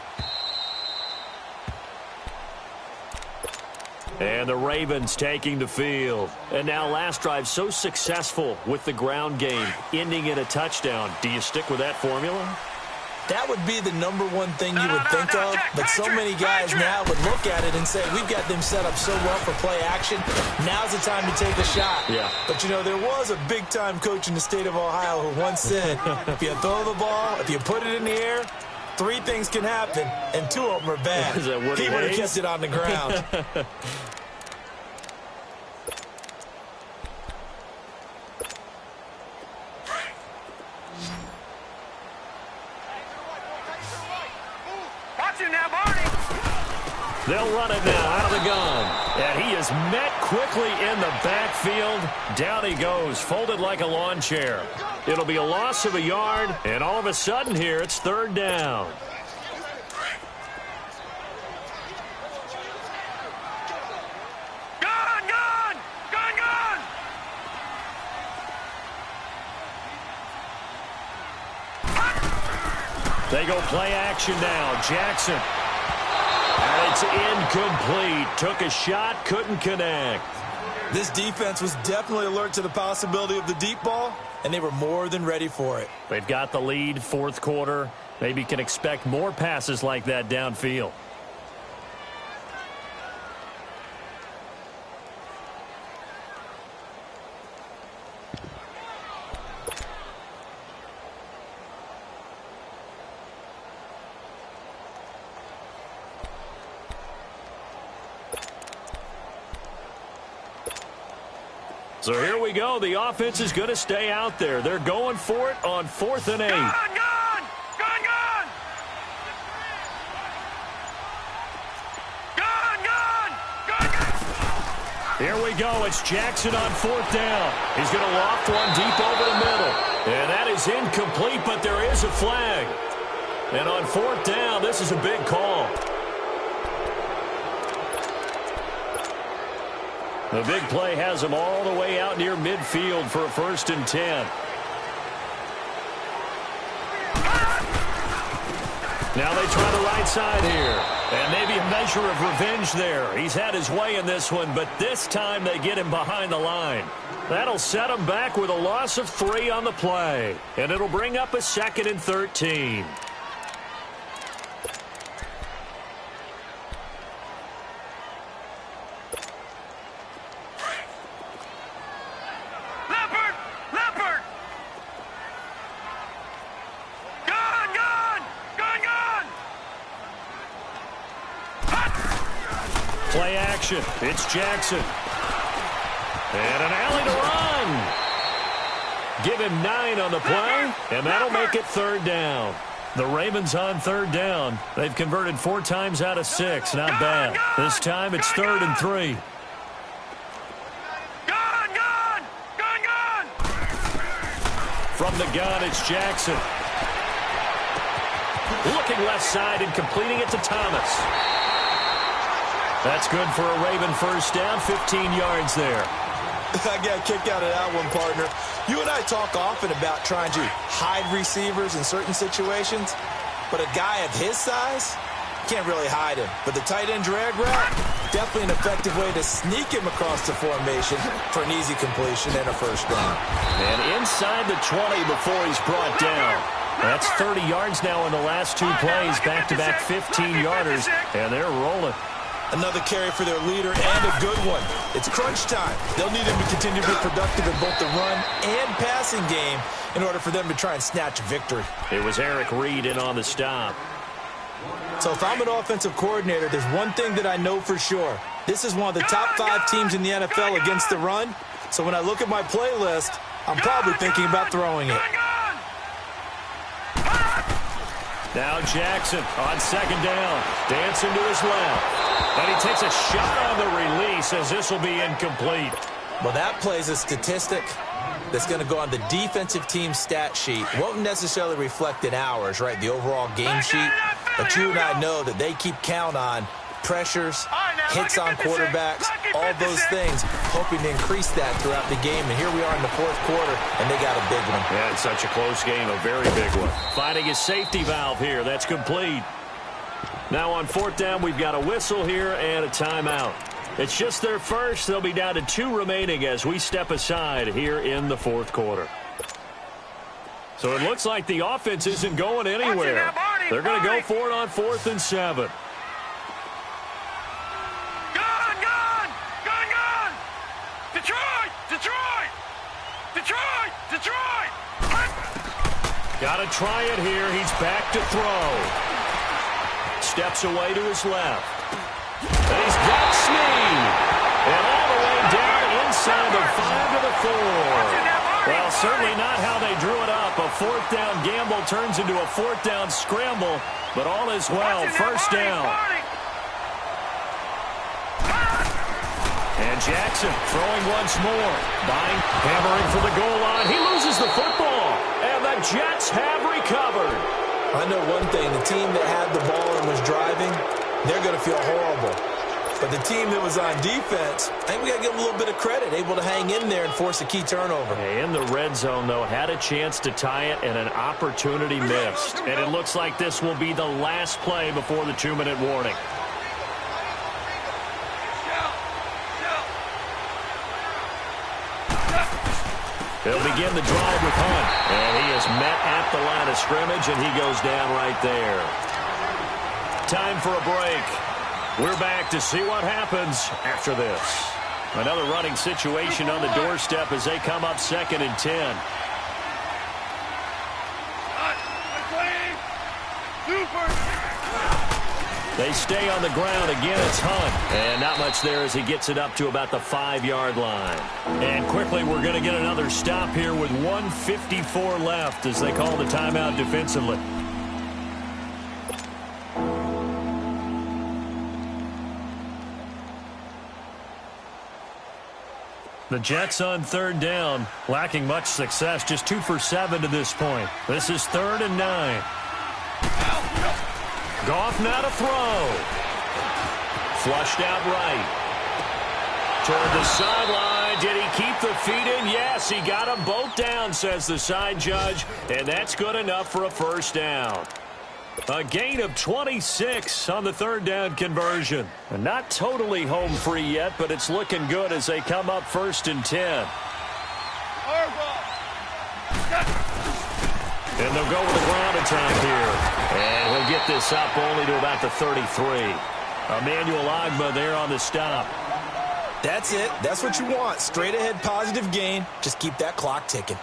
And the Ravens taking the field. And now last drive so successful with the ground game, ending in a touchdown. Do you stick with that formula? That would be the number one thing you would think of, but so many guys now would look at it and say, we've got them set up so well for play action, now's the time to take a shot. Yeah. But, you know, there was a big-time coach in the state of Ohio who once said, if you throw the ball, if you put it in the air, 3 things can happen, and 2 of them are bad. Is that Woody He would have Hayes? kept it on the ground. They'll run it now out of the gun. And he is met quickly in the backfield. Down he goes, folded like a lawn chair. It'll be a loss of a yard, and all of a sudden here, it's 3rd down. They go play action now. Jackson. And it's incomplete. Took a shot, couldn't connect. This defense was definitely alert to the possibility of the deep ball, and they were more than ready for it. They've got the lead, 4th quarter. Maybe can expect more passes like that downfield. So here we go. The offense is going to stay out there. They're going for it on 4th and 8. Gone! Gone! Gone! Gone! Gone! Gone! Gone! Gone! Here we go. It's Jackson on 4th down. He's going to loft one deep over the middle. And that is incomplete, but there is a flag. And on 4th down, this is a big call. The big play has him all the way out near midfield for a 1st and 10. Now they try the right side here. And maybe a measure of revenge there. He's had his way in this one, but this time they get him behind the line. That'll set him back with a loss of 3 on the play. And it'll bring up a 2nd and 13. Play action. It's Jackson. And an alley to run. Give him 9 on the play, and that'll make it 3rd down. The Ravens on 3rd down. They've converted 4 times out of 6. Not bad. This time it's 3rd and 3. From the gun, it's Jackson. Looking left side and completing it to Thomas. That's good for a Raven 1st down, 15 yards there. I got a kick out of that one, partner. You and I talk often about trying to hide receivers in certain situations, but a guy of his size, can't really hide him. But the tight end drag route, definitely an effective way to sneak him across the formation for an easy completion and a 1st down. And inside the 20 before he's brought down. That's 30 yards now in the last 2 plays, back-to-back 15-yarders, and they're rolling. Another carry for their leader and a good one. It's crunch time. They'll need him to continue to be productive in both the run and passing game in order for them to try and snatch victory. It was Eric Reed in on the stop. So if I'm an offensive coordinator, there's one thing that I know for sure. This is one of the top 5 teams in the NFL against the run. So when I look at my playlist, I'm probably thinking about throwing it. Now Jackson on 2nd down. Dancing to his left. And he takes a shot on the release as this will be incomplete. Well, that plays a statistic that's going to go on the defensive team stat sheet. Won't necessarily reflect in ours, right, the overall game sheet. But you and I know that they keep count on pressures, hits on quarterbacks, all those things, hoping to increase that throughout the game. And here we are in the 4th quarter, and they got a big one. Yeah, it's such a close game, a very big one. Finding his safety valve here. That's complete. Now on 4th down, we've got a whistle here and a timeout. It's just their first. They'll be down to 2 remaining as we step aside here in the 4th quarter. So it looks like the offense isn't going anywhere. They're going to go for it on 4th and 7. Detroit! Got to try it here. He's back to throw. Steps away to his left. And he's got Snead. And all the way down inside the 5 to the 4. Well, certainly not how they drew it up. A 4th down gamble turns into a 4th down scramble. But all is well. 1st down. And Jackson throwing once more. Buying, hammering for the goal line. He loses the football. And the Jets have recovered. I know one thing. The team that had the ball and was driving, they're going to feel horrible. But the team that was on defense, I think we got to give them a little bit of credit. Able to hang in there and force a key turnover. In the red zone, though, had a chance to tie it and an opportunity missed. And it looks like this will be the last play before the 2-minute warning. They'll begin the drive with Hunt. And he is met at the line of scrimmage, and he goes down right there. Time for a break. We're back to see what happens after this. Another running situation on the doorstep as they come up 2nd and 10. They stay on the ground. Again, it's Hunt. And not much there as he gets it up to about the 5-yard line. And quickly, we're going to get another stop here with 1:54 left as they call the timeout defensively. The Jets on 3rd down, lacking much success, just 2 for 7 to this point. This is 3rd and 9. Goff now to throw. Flushed out right. Toward the sideline. Did he keep the feet in? Yes, he got them both down, says the side judge, and that's good enough for a first down. A gain of 26 on the 3rd down conversion. And not totally home free yet, but it's looking good as they come up 1st and 10. And they'll go with the ground attack here. And he'll get this up only to about the 33. Emmanuel Ogbah there on the stop. That's it. That's what you want. Straight ahead positive gain. Just keep that clock ticking.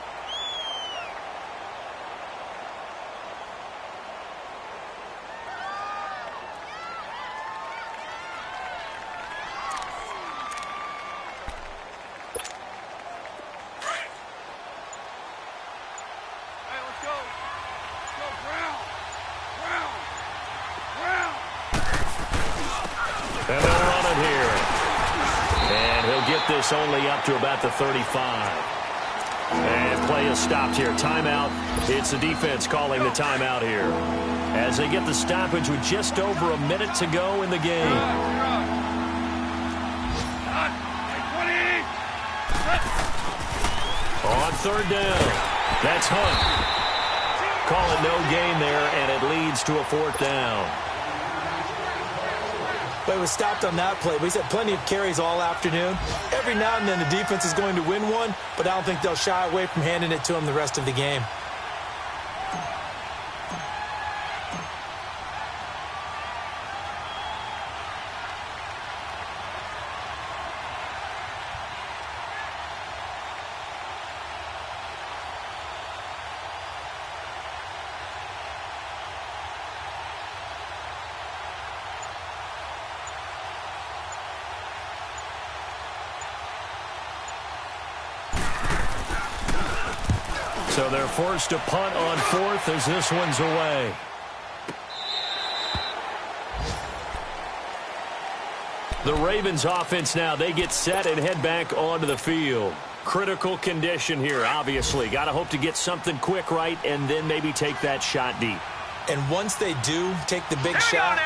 And they'll run it here. And he'll get this only up to about the 35. And play is stopped here. Timeout. It's the defense calling the timeout here as they get the stoppage with just over a minute to go in the game. On 3rd down. That's Hunt. Call it no gain there, and it leads to a 4th down. But it was stopped on that play. But he's had plenty of carries all afternoon. Every now and then the defense is going to win one, but I don't think they'll shy away from handing it to him the rest of the game. So they're forced to punt on 4th as this one's away. The Ravens offense now, they get set and head back onto the field. Critical condition here, obviously. Got to hope to get something quick right and then maybe take that shot deep. And once they do take the big shot,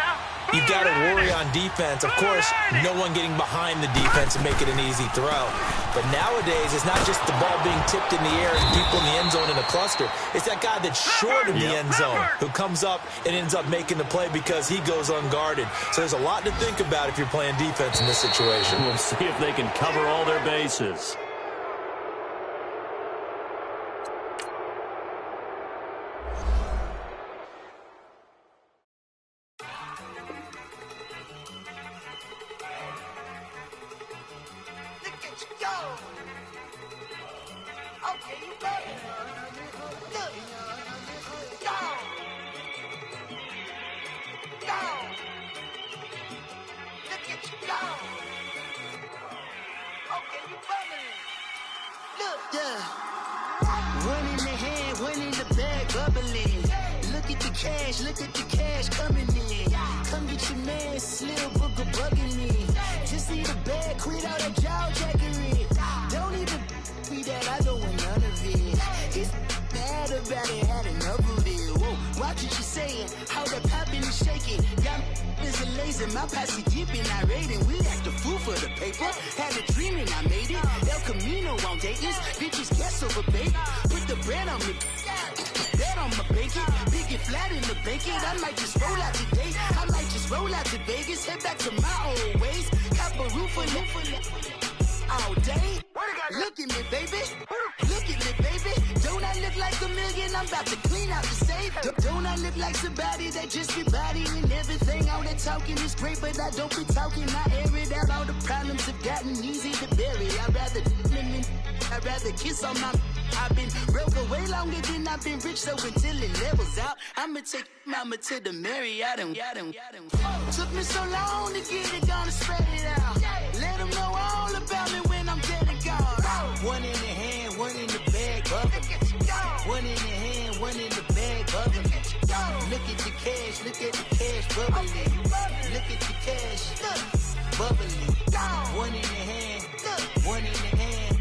you've got to worry on defense. Of course, no one getting behind the defense and make it an easy throw. But nowadays, it's not just the ball being tipped in the air and people in the end zone in a cluster. It's that guy that's short of the end zone who comes up and ends up making the play because he goes unguarded. So there's a lot to think about if you're playing defense in this situation. We'll see if they can cover all their bases. I'd rather kiss on my I've been broke way longer than I've been rich, so until it levels out, I'ma take mama to the Marriott and took me so long to get it, gonna spread it out. Let them know all about me when I'm dead and gone. One in the hand, one in the bag, bubbling. One in the hand, one in the bag, bubbling. Look at the cash, bubbling. Look at the cash, bubbling. One in the hand, one in the hand,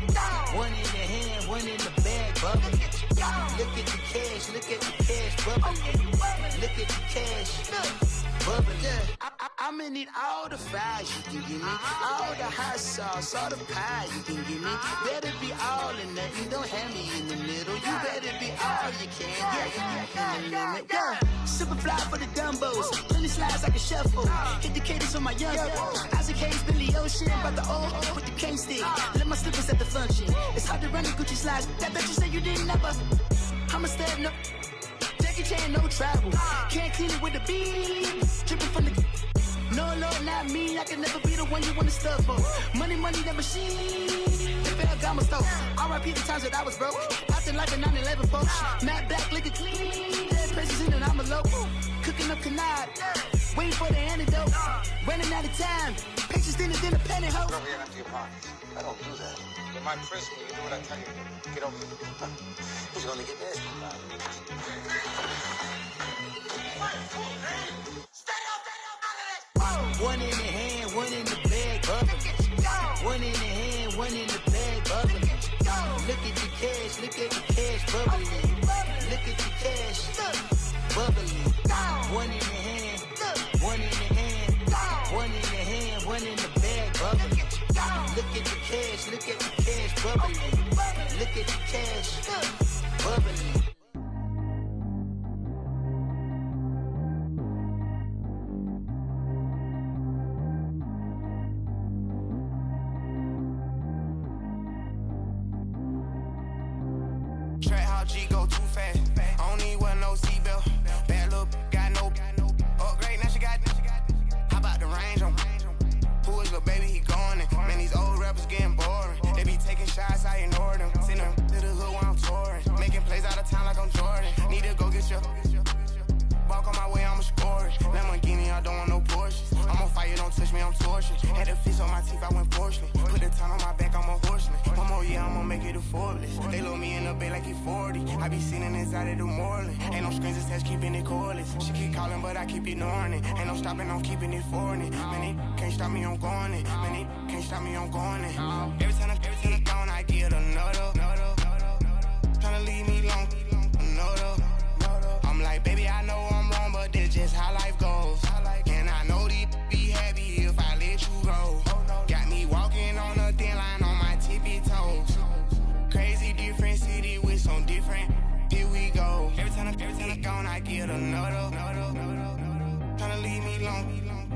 one in the hand, one in the bag, bubbling. Look at the cash, bubbling. Look at the cash, bubbling. I'ma need all the fries you can give me, all the hot sauce, all the pie you can give me. Better be all or nothing, don't have me in the middle. You better be all you can, yeah. Super fly for the Dumbos, plenty slides like a shuffle. Hit the cadence on my young Isaac Hayes, Billy Ocean, about the old with the cane stick. Let my slippers at the function. It's hard to run the Gucci slides. That bet you say you didn't never. I'ma step no. Jackie Chan, no travel. Can't clean it with the beat. Dripping from the. No, Lord, not me. I can never be the one you wanna stuff for. Money, that machine. The Ferragamo store. R.I.P. the times that I was broke. After like a 9/11 folks. Matte black, liquor clean. Dead presses in and I'm a local. Cooking up canard. Waiting for the antidote. Running out of time. Patience thinner than a penny hoe. Over here, empty your pockets. I don't do that. You're my prisoner. You do what I tell you to. Get over here. Who's gonna get nasty? One in the hand, one in the bag, bubbling. One in the hand, one in the bag, bubbling. Look at the cash, bubbling. Look at the cash, bubbling. One in the hand, one in the hand, one in the hand, one in the bag, bubbling. Look at the cash, bubbling. Look at the cash, bubbling. G go too fast. I don't need wear no seatbelt. Bad little got no upgrade. Now she got. How about the range on? Who is little baby? He going in. Man, these old rappers getting boring. They be taking shots, I ignore them. Send them to the hood while I'm touring. Making plays out of town like I'm Jordan. Need to go get your. Walk on my way, I'ma score it. Lamborghini, I don't want no Porsches. I'm on fire, don't touch me, I'm torching. Had a fist on my teeth, I went porcelain. Put the time on my back, I'm a horseman. One more year, I'ma make it a Forbes. They load me in the bay like he 40. I be sitting inside of the Moreland. Ain't no strings attached, keeping it cordless. She keep calling, but I keep ignoring it. Ain't no stopping, I'm keeping it foreign it. Man, they can't stop me, I'm going it. Man, they can't stop me, I'm going it. Every time I gone, I get another. Tryna leave me long, another. I'm like, baby, I know I'm wrong, but that's just how life goes. And I know these be happy if I let you go. Got me walking on a thin line on my tippy toes. Crazy different city with some different. Here we go. Every time I gone, I get another. Tryna leave me long,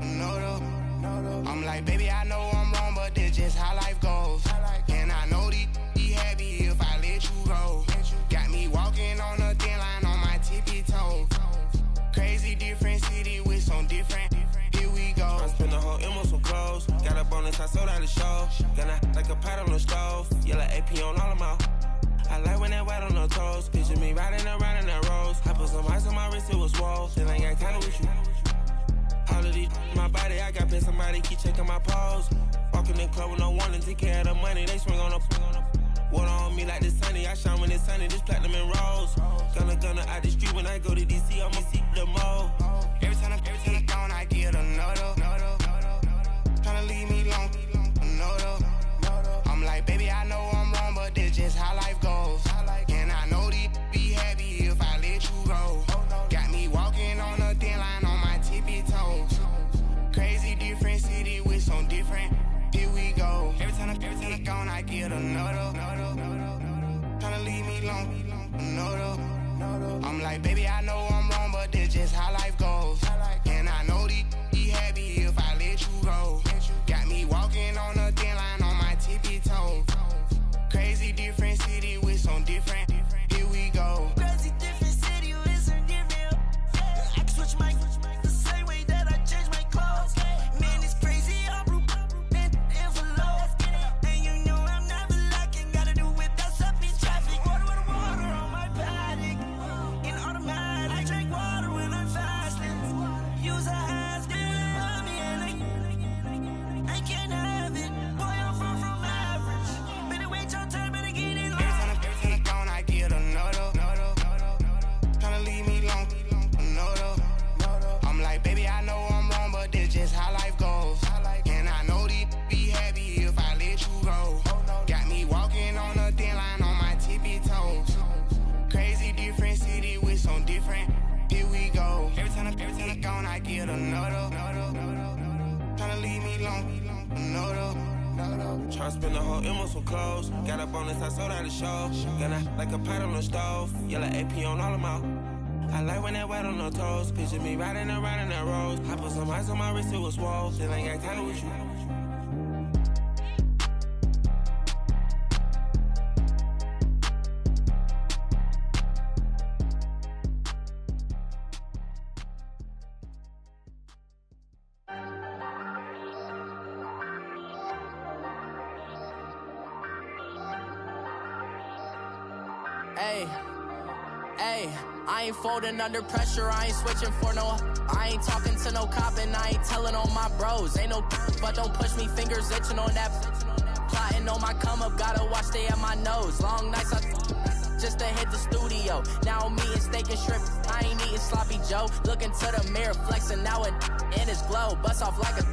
another. I'm like, baby, I know I'm wrong, but that's just how life goes. And I know these be happy if I let you go. Got me walking on a thin line on my tippy toes. Crazy different city with some different. Here we go. I spent the whole M on some clothes. Got a bonus, I sold out the show. Gonna like a pot on the stove. Yellow AP on all of my. I like when that white on the toes. Picture me riding around in that rose. I put some ice on my wrist, it was swole. Then I got kinda with you. All of these my body, I got paid somebody keep checking my pose. Walking in club with no warning, take care of the money. They swing on the. Water on me like the sunny, I shine when it's sunny, this platinum and rose. Gonna out the street when I go to DC, I'ma see the mode. Every time I gone, I get another. Tryna leave me long, another. I'm like, baby, I know I'm wrong, but that's just how life goes. And I know these be happy if I let you go. Got me walking on a thin line on my tippy toes. Crazy different city with some different. Here we go. Every time I gone, I get another. Tryna leave me long, another. I'm like, baby, I know I'm wrong, but that's just how life goes. And I know these be happy if I let you go. Got me walking on a thin line on my tippy toes. Crazy different city with some different. Here we go. Crazy different city with some different. I can switch my the same way that I change my clothes. Man, it's crazy. I'm envelope. And you know I'm never lacking. Gotta do with that stuff in traffic. Try to spend the whole M on some clothes. Got up on this, I sold out the show. Gonna like a pot on the stove. Yellow AP on all of them. I like when that wet on the toes. Picture me riding around in that rose. I put some ice on my wrist, it was swole. Still ain't got time with you. I ain't folding under pressure, I ain't switching for no. I ain't talking to no cop and I ain't telling on my bros. Ain't no but don't push me, fingers itching on that. Plotting on my come up, gotta watch stay at my nose. Long nights I just to hit the studio. Now I'm eating steak and shrimp, I ain't eating sloppy Joe. Looking to the mirror, flexing now it in his glow. Bust off like a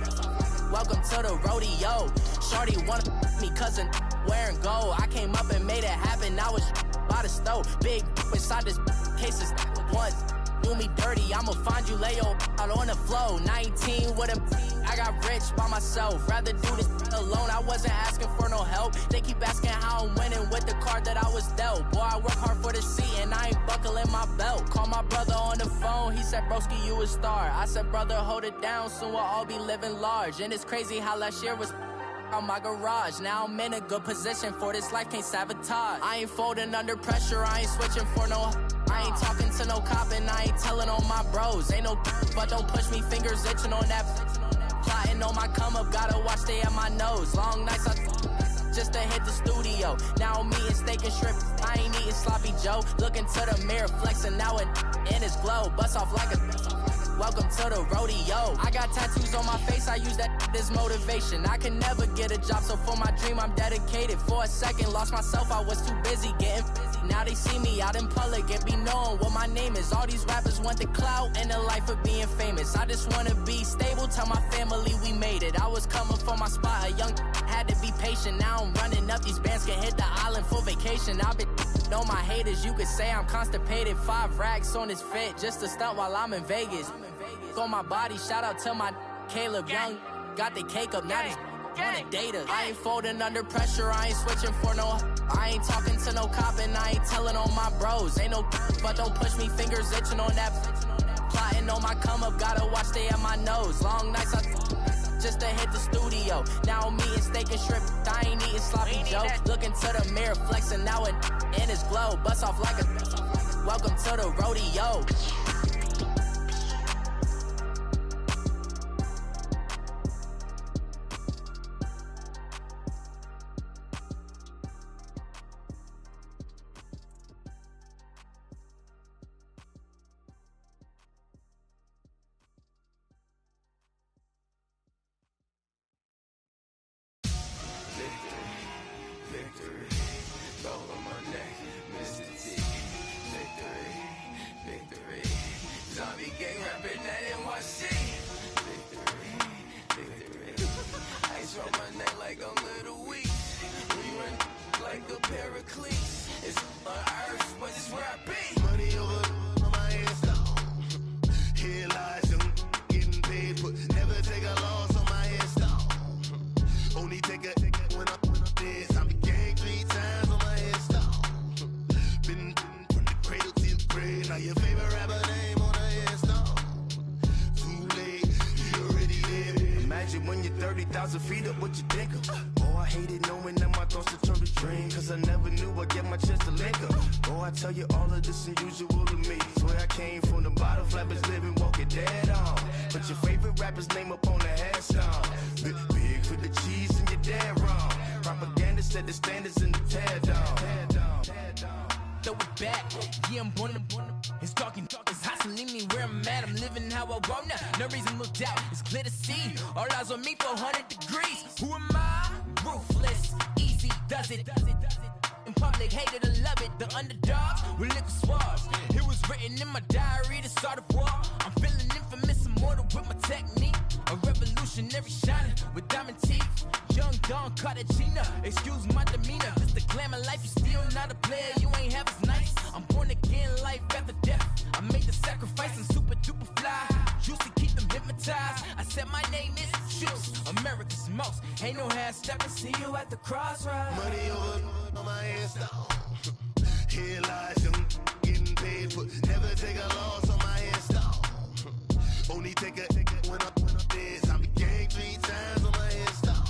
welcome to the rodeo. Shorty wanna me cousin wearing gold. I came up and made it happen, now it's by the stove. Big inside this cases once do me dirty, I'ma find you lay out on the floor. 19 with a I got rich by myself, rather do this alone. I wasn't asking for no help, they keep asking how I'm winning with the card that I was dealt. Boy, I work hard for the seat and I ain't buckling my belt. Call my brother on the phone, he said broski you a star. I said brother hold it down, soon we'll all be living large. And it's crazy how last year was on my garage. Now I'm in a good position for this life, can't sabotage. I ain't folding under pressure, I ain't switching for no. I ain't talking to no cop and I ain't telling on my bros. Ain't no but don't push me, fingers itching on that. Plotting on my come up, gotta watch stay at my nose. Long nights I just to hit the studio. Now I'm eating steak and shrimp, I ain't eating sloppy Joe. Looking to the mirror, flexing now it in his glow. Bust off like a welcome to the rodeo. I got tattoos on my face, I use that as motivation. I can never get a job, so for my dream I'm dedicated. For a second, lost myself, I was too busy getting busy. Now they see me out in public and be knowing what my name is. All these rappers want the clout and the life of being famous. I just wanna be stable, tell my family we made it. I was coming for my spot, a young had to be patient. Now I'm running up, these bands can hit the island for vacation. I've been on my haters, you could say I'm constipated. 5 racks on his fit, just to stunt while I'm in Vegas. On my body, shout out to my Caleb Young. Got the cake up, now he's on the data. I ain't folding under pressure, I ain't switching for no. I ain't talking to no cop and I ain't telling on my bros. Ain't no but don't push me, fingers itching on that. Plotting on my come up, gotta watch stay at my nose. Long nights I just to hit the studio. Now I'm eating steak and shrimp, I ain't eating sloppy Joe. Looking to the mirror, flexing now it in his glow. Bust off like a welcome to the rodeo. America's most. Ain't no half stepping, see you at the crossroads. Money over on my headstone. Here lies young, getting paid for. Never take a loss on my headstone. Only take a when I'm dead. I be gang 3 times on my headstone.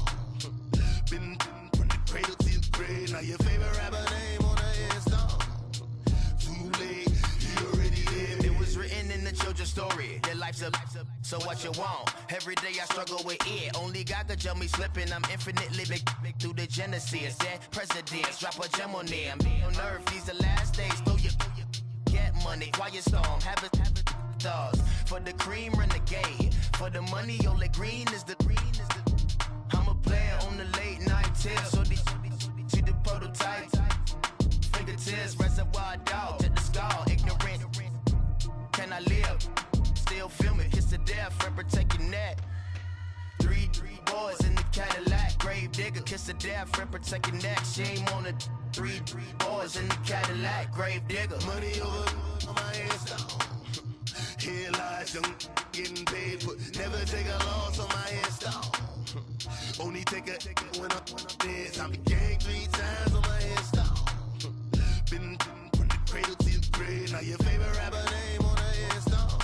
Been from the cradle to the grave. Now your favorite rapper name on the headstone. Too late, you already dead. It was written in the children's story. Your life's a so what you want. Every day I struggle with it. Only God could jump me slipping. I'm infinitely big through the genesis. Dead presidents, drop a gem on them. On earth, these the last days. Throw your get money, quiet storm. Have it stars. For the cream, renegade. For the money, only green is the I'm a player on the late night tip. So these see the prototype. Fingertips, reservoir dog. Check the skull, ignorant. Can I live? Still film it, kiss to death, and protect your neck. 3 boys in the Cadillac, grave digger, kiss to death, and protect your neck. Shame on the 3 boys in the Cadillac, grave digger. Money over on my headstone. Here lies young, getting paid for. Never take a loss on my headstone. Only take a when I'm dead. I be gang 3 times on my headstone. Been from the cradle to the grave. Now your favorite rapper name on the headstone.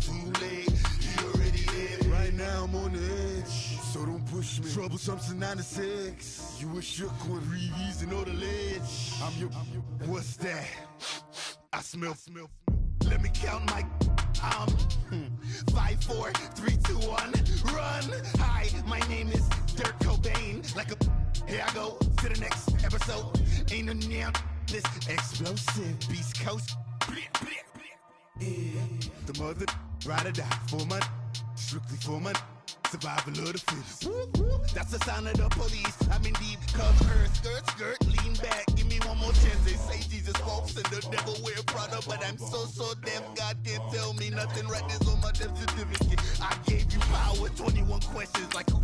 Too late, you already dead. Right now I'm on the edge, so don't push me. Troublesome to 9 to 6. You were shook when Reeves and all the ledge. I'm your. What's that? I smell. Let me count my. 5, 4, 3, 2, 1. Run. Hi, my name is Dirk Cobain. Like a. Here I go to the next episode. Ain't no damn this explosive Beast Coast. Yeah. The mother ride or die for my. Strictly for my. Survival of the fittest. That's the sound of the police. I'm in deep cover earth. Skirt, lean back. Give me one more chance. They say Jesus walks and the devil wear Prada, but I'm so deaf. God can't tell me nothing. Right this on my death certificate. I gave you power. 21 questions like who?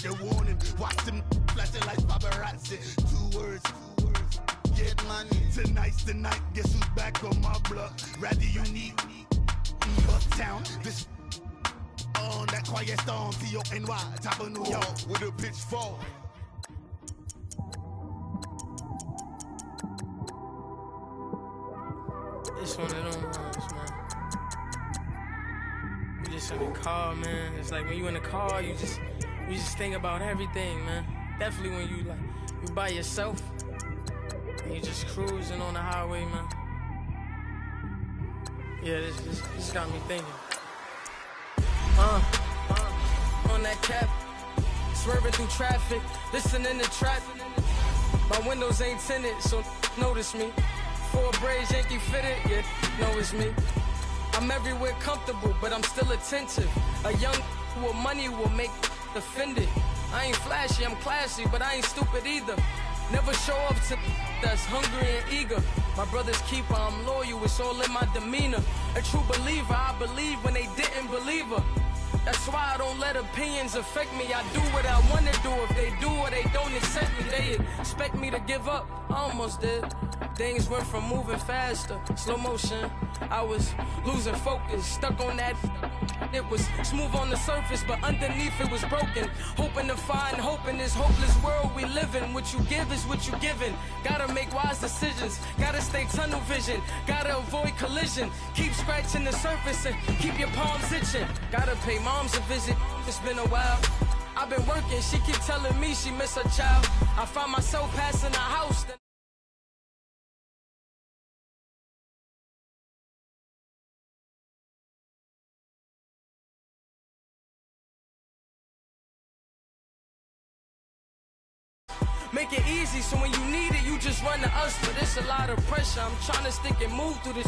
They're warning. Watch them flashing like paparazzi. 2 words. Get money. Tonight's the night. Guess who's back on my block? Rather unique. Uptown. This. On that quiet storm, T-O-N-Y, top of New York, with a pitchfork. It's one of them ones, man. You just in the car, man. It's like when you in the car, you just think about everything, man. Definitely when you by yourself and you just cruising on the highway, man. Yeah, this got me thinking. On that cap, swerving through traffic, listening to trap. My windows ain't tinted, so notice me. 4 braids, Yankee fitted, yeah, know it's me. I'm everywhere comfortable, but I'm still attentive. A young with money will make offended. I ain't flashy, I'm classy, but I ain't stupid either. Never show up to that's hungry and eager. My brother's keeper, I'm loyal, it's all in my demeanor. A true believer, I believe when they didn't believe her. That's why I don't let opinions affect me. I do what I want to do. If they do or they don't accept me, they expect me to give up. I almost did. Things went from moving faster, slow motion. I was losing focus, stuck on that. It was smooth on the surface, but underneath it was broken. Hoping to find hope in this hopeless world we live in. What you give is what you given. Gotta make wise decisions. Gotta stay tunnel vision. Gotta avoid collision. Keep scratching the surface and keep your palms itching. Gotta pay mom's a visit. It's been a while. I've been working. She keep telling me she miss her child. I find myself passing the house. Make it easy so when you need it, you just run to us. But it's a lot of pressure. I'm trying to stick and move through this.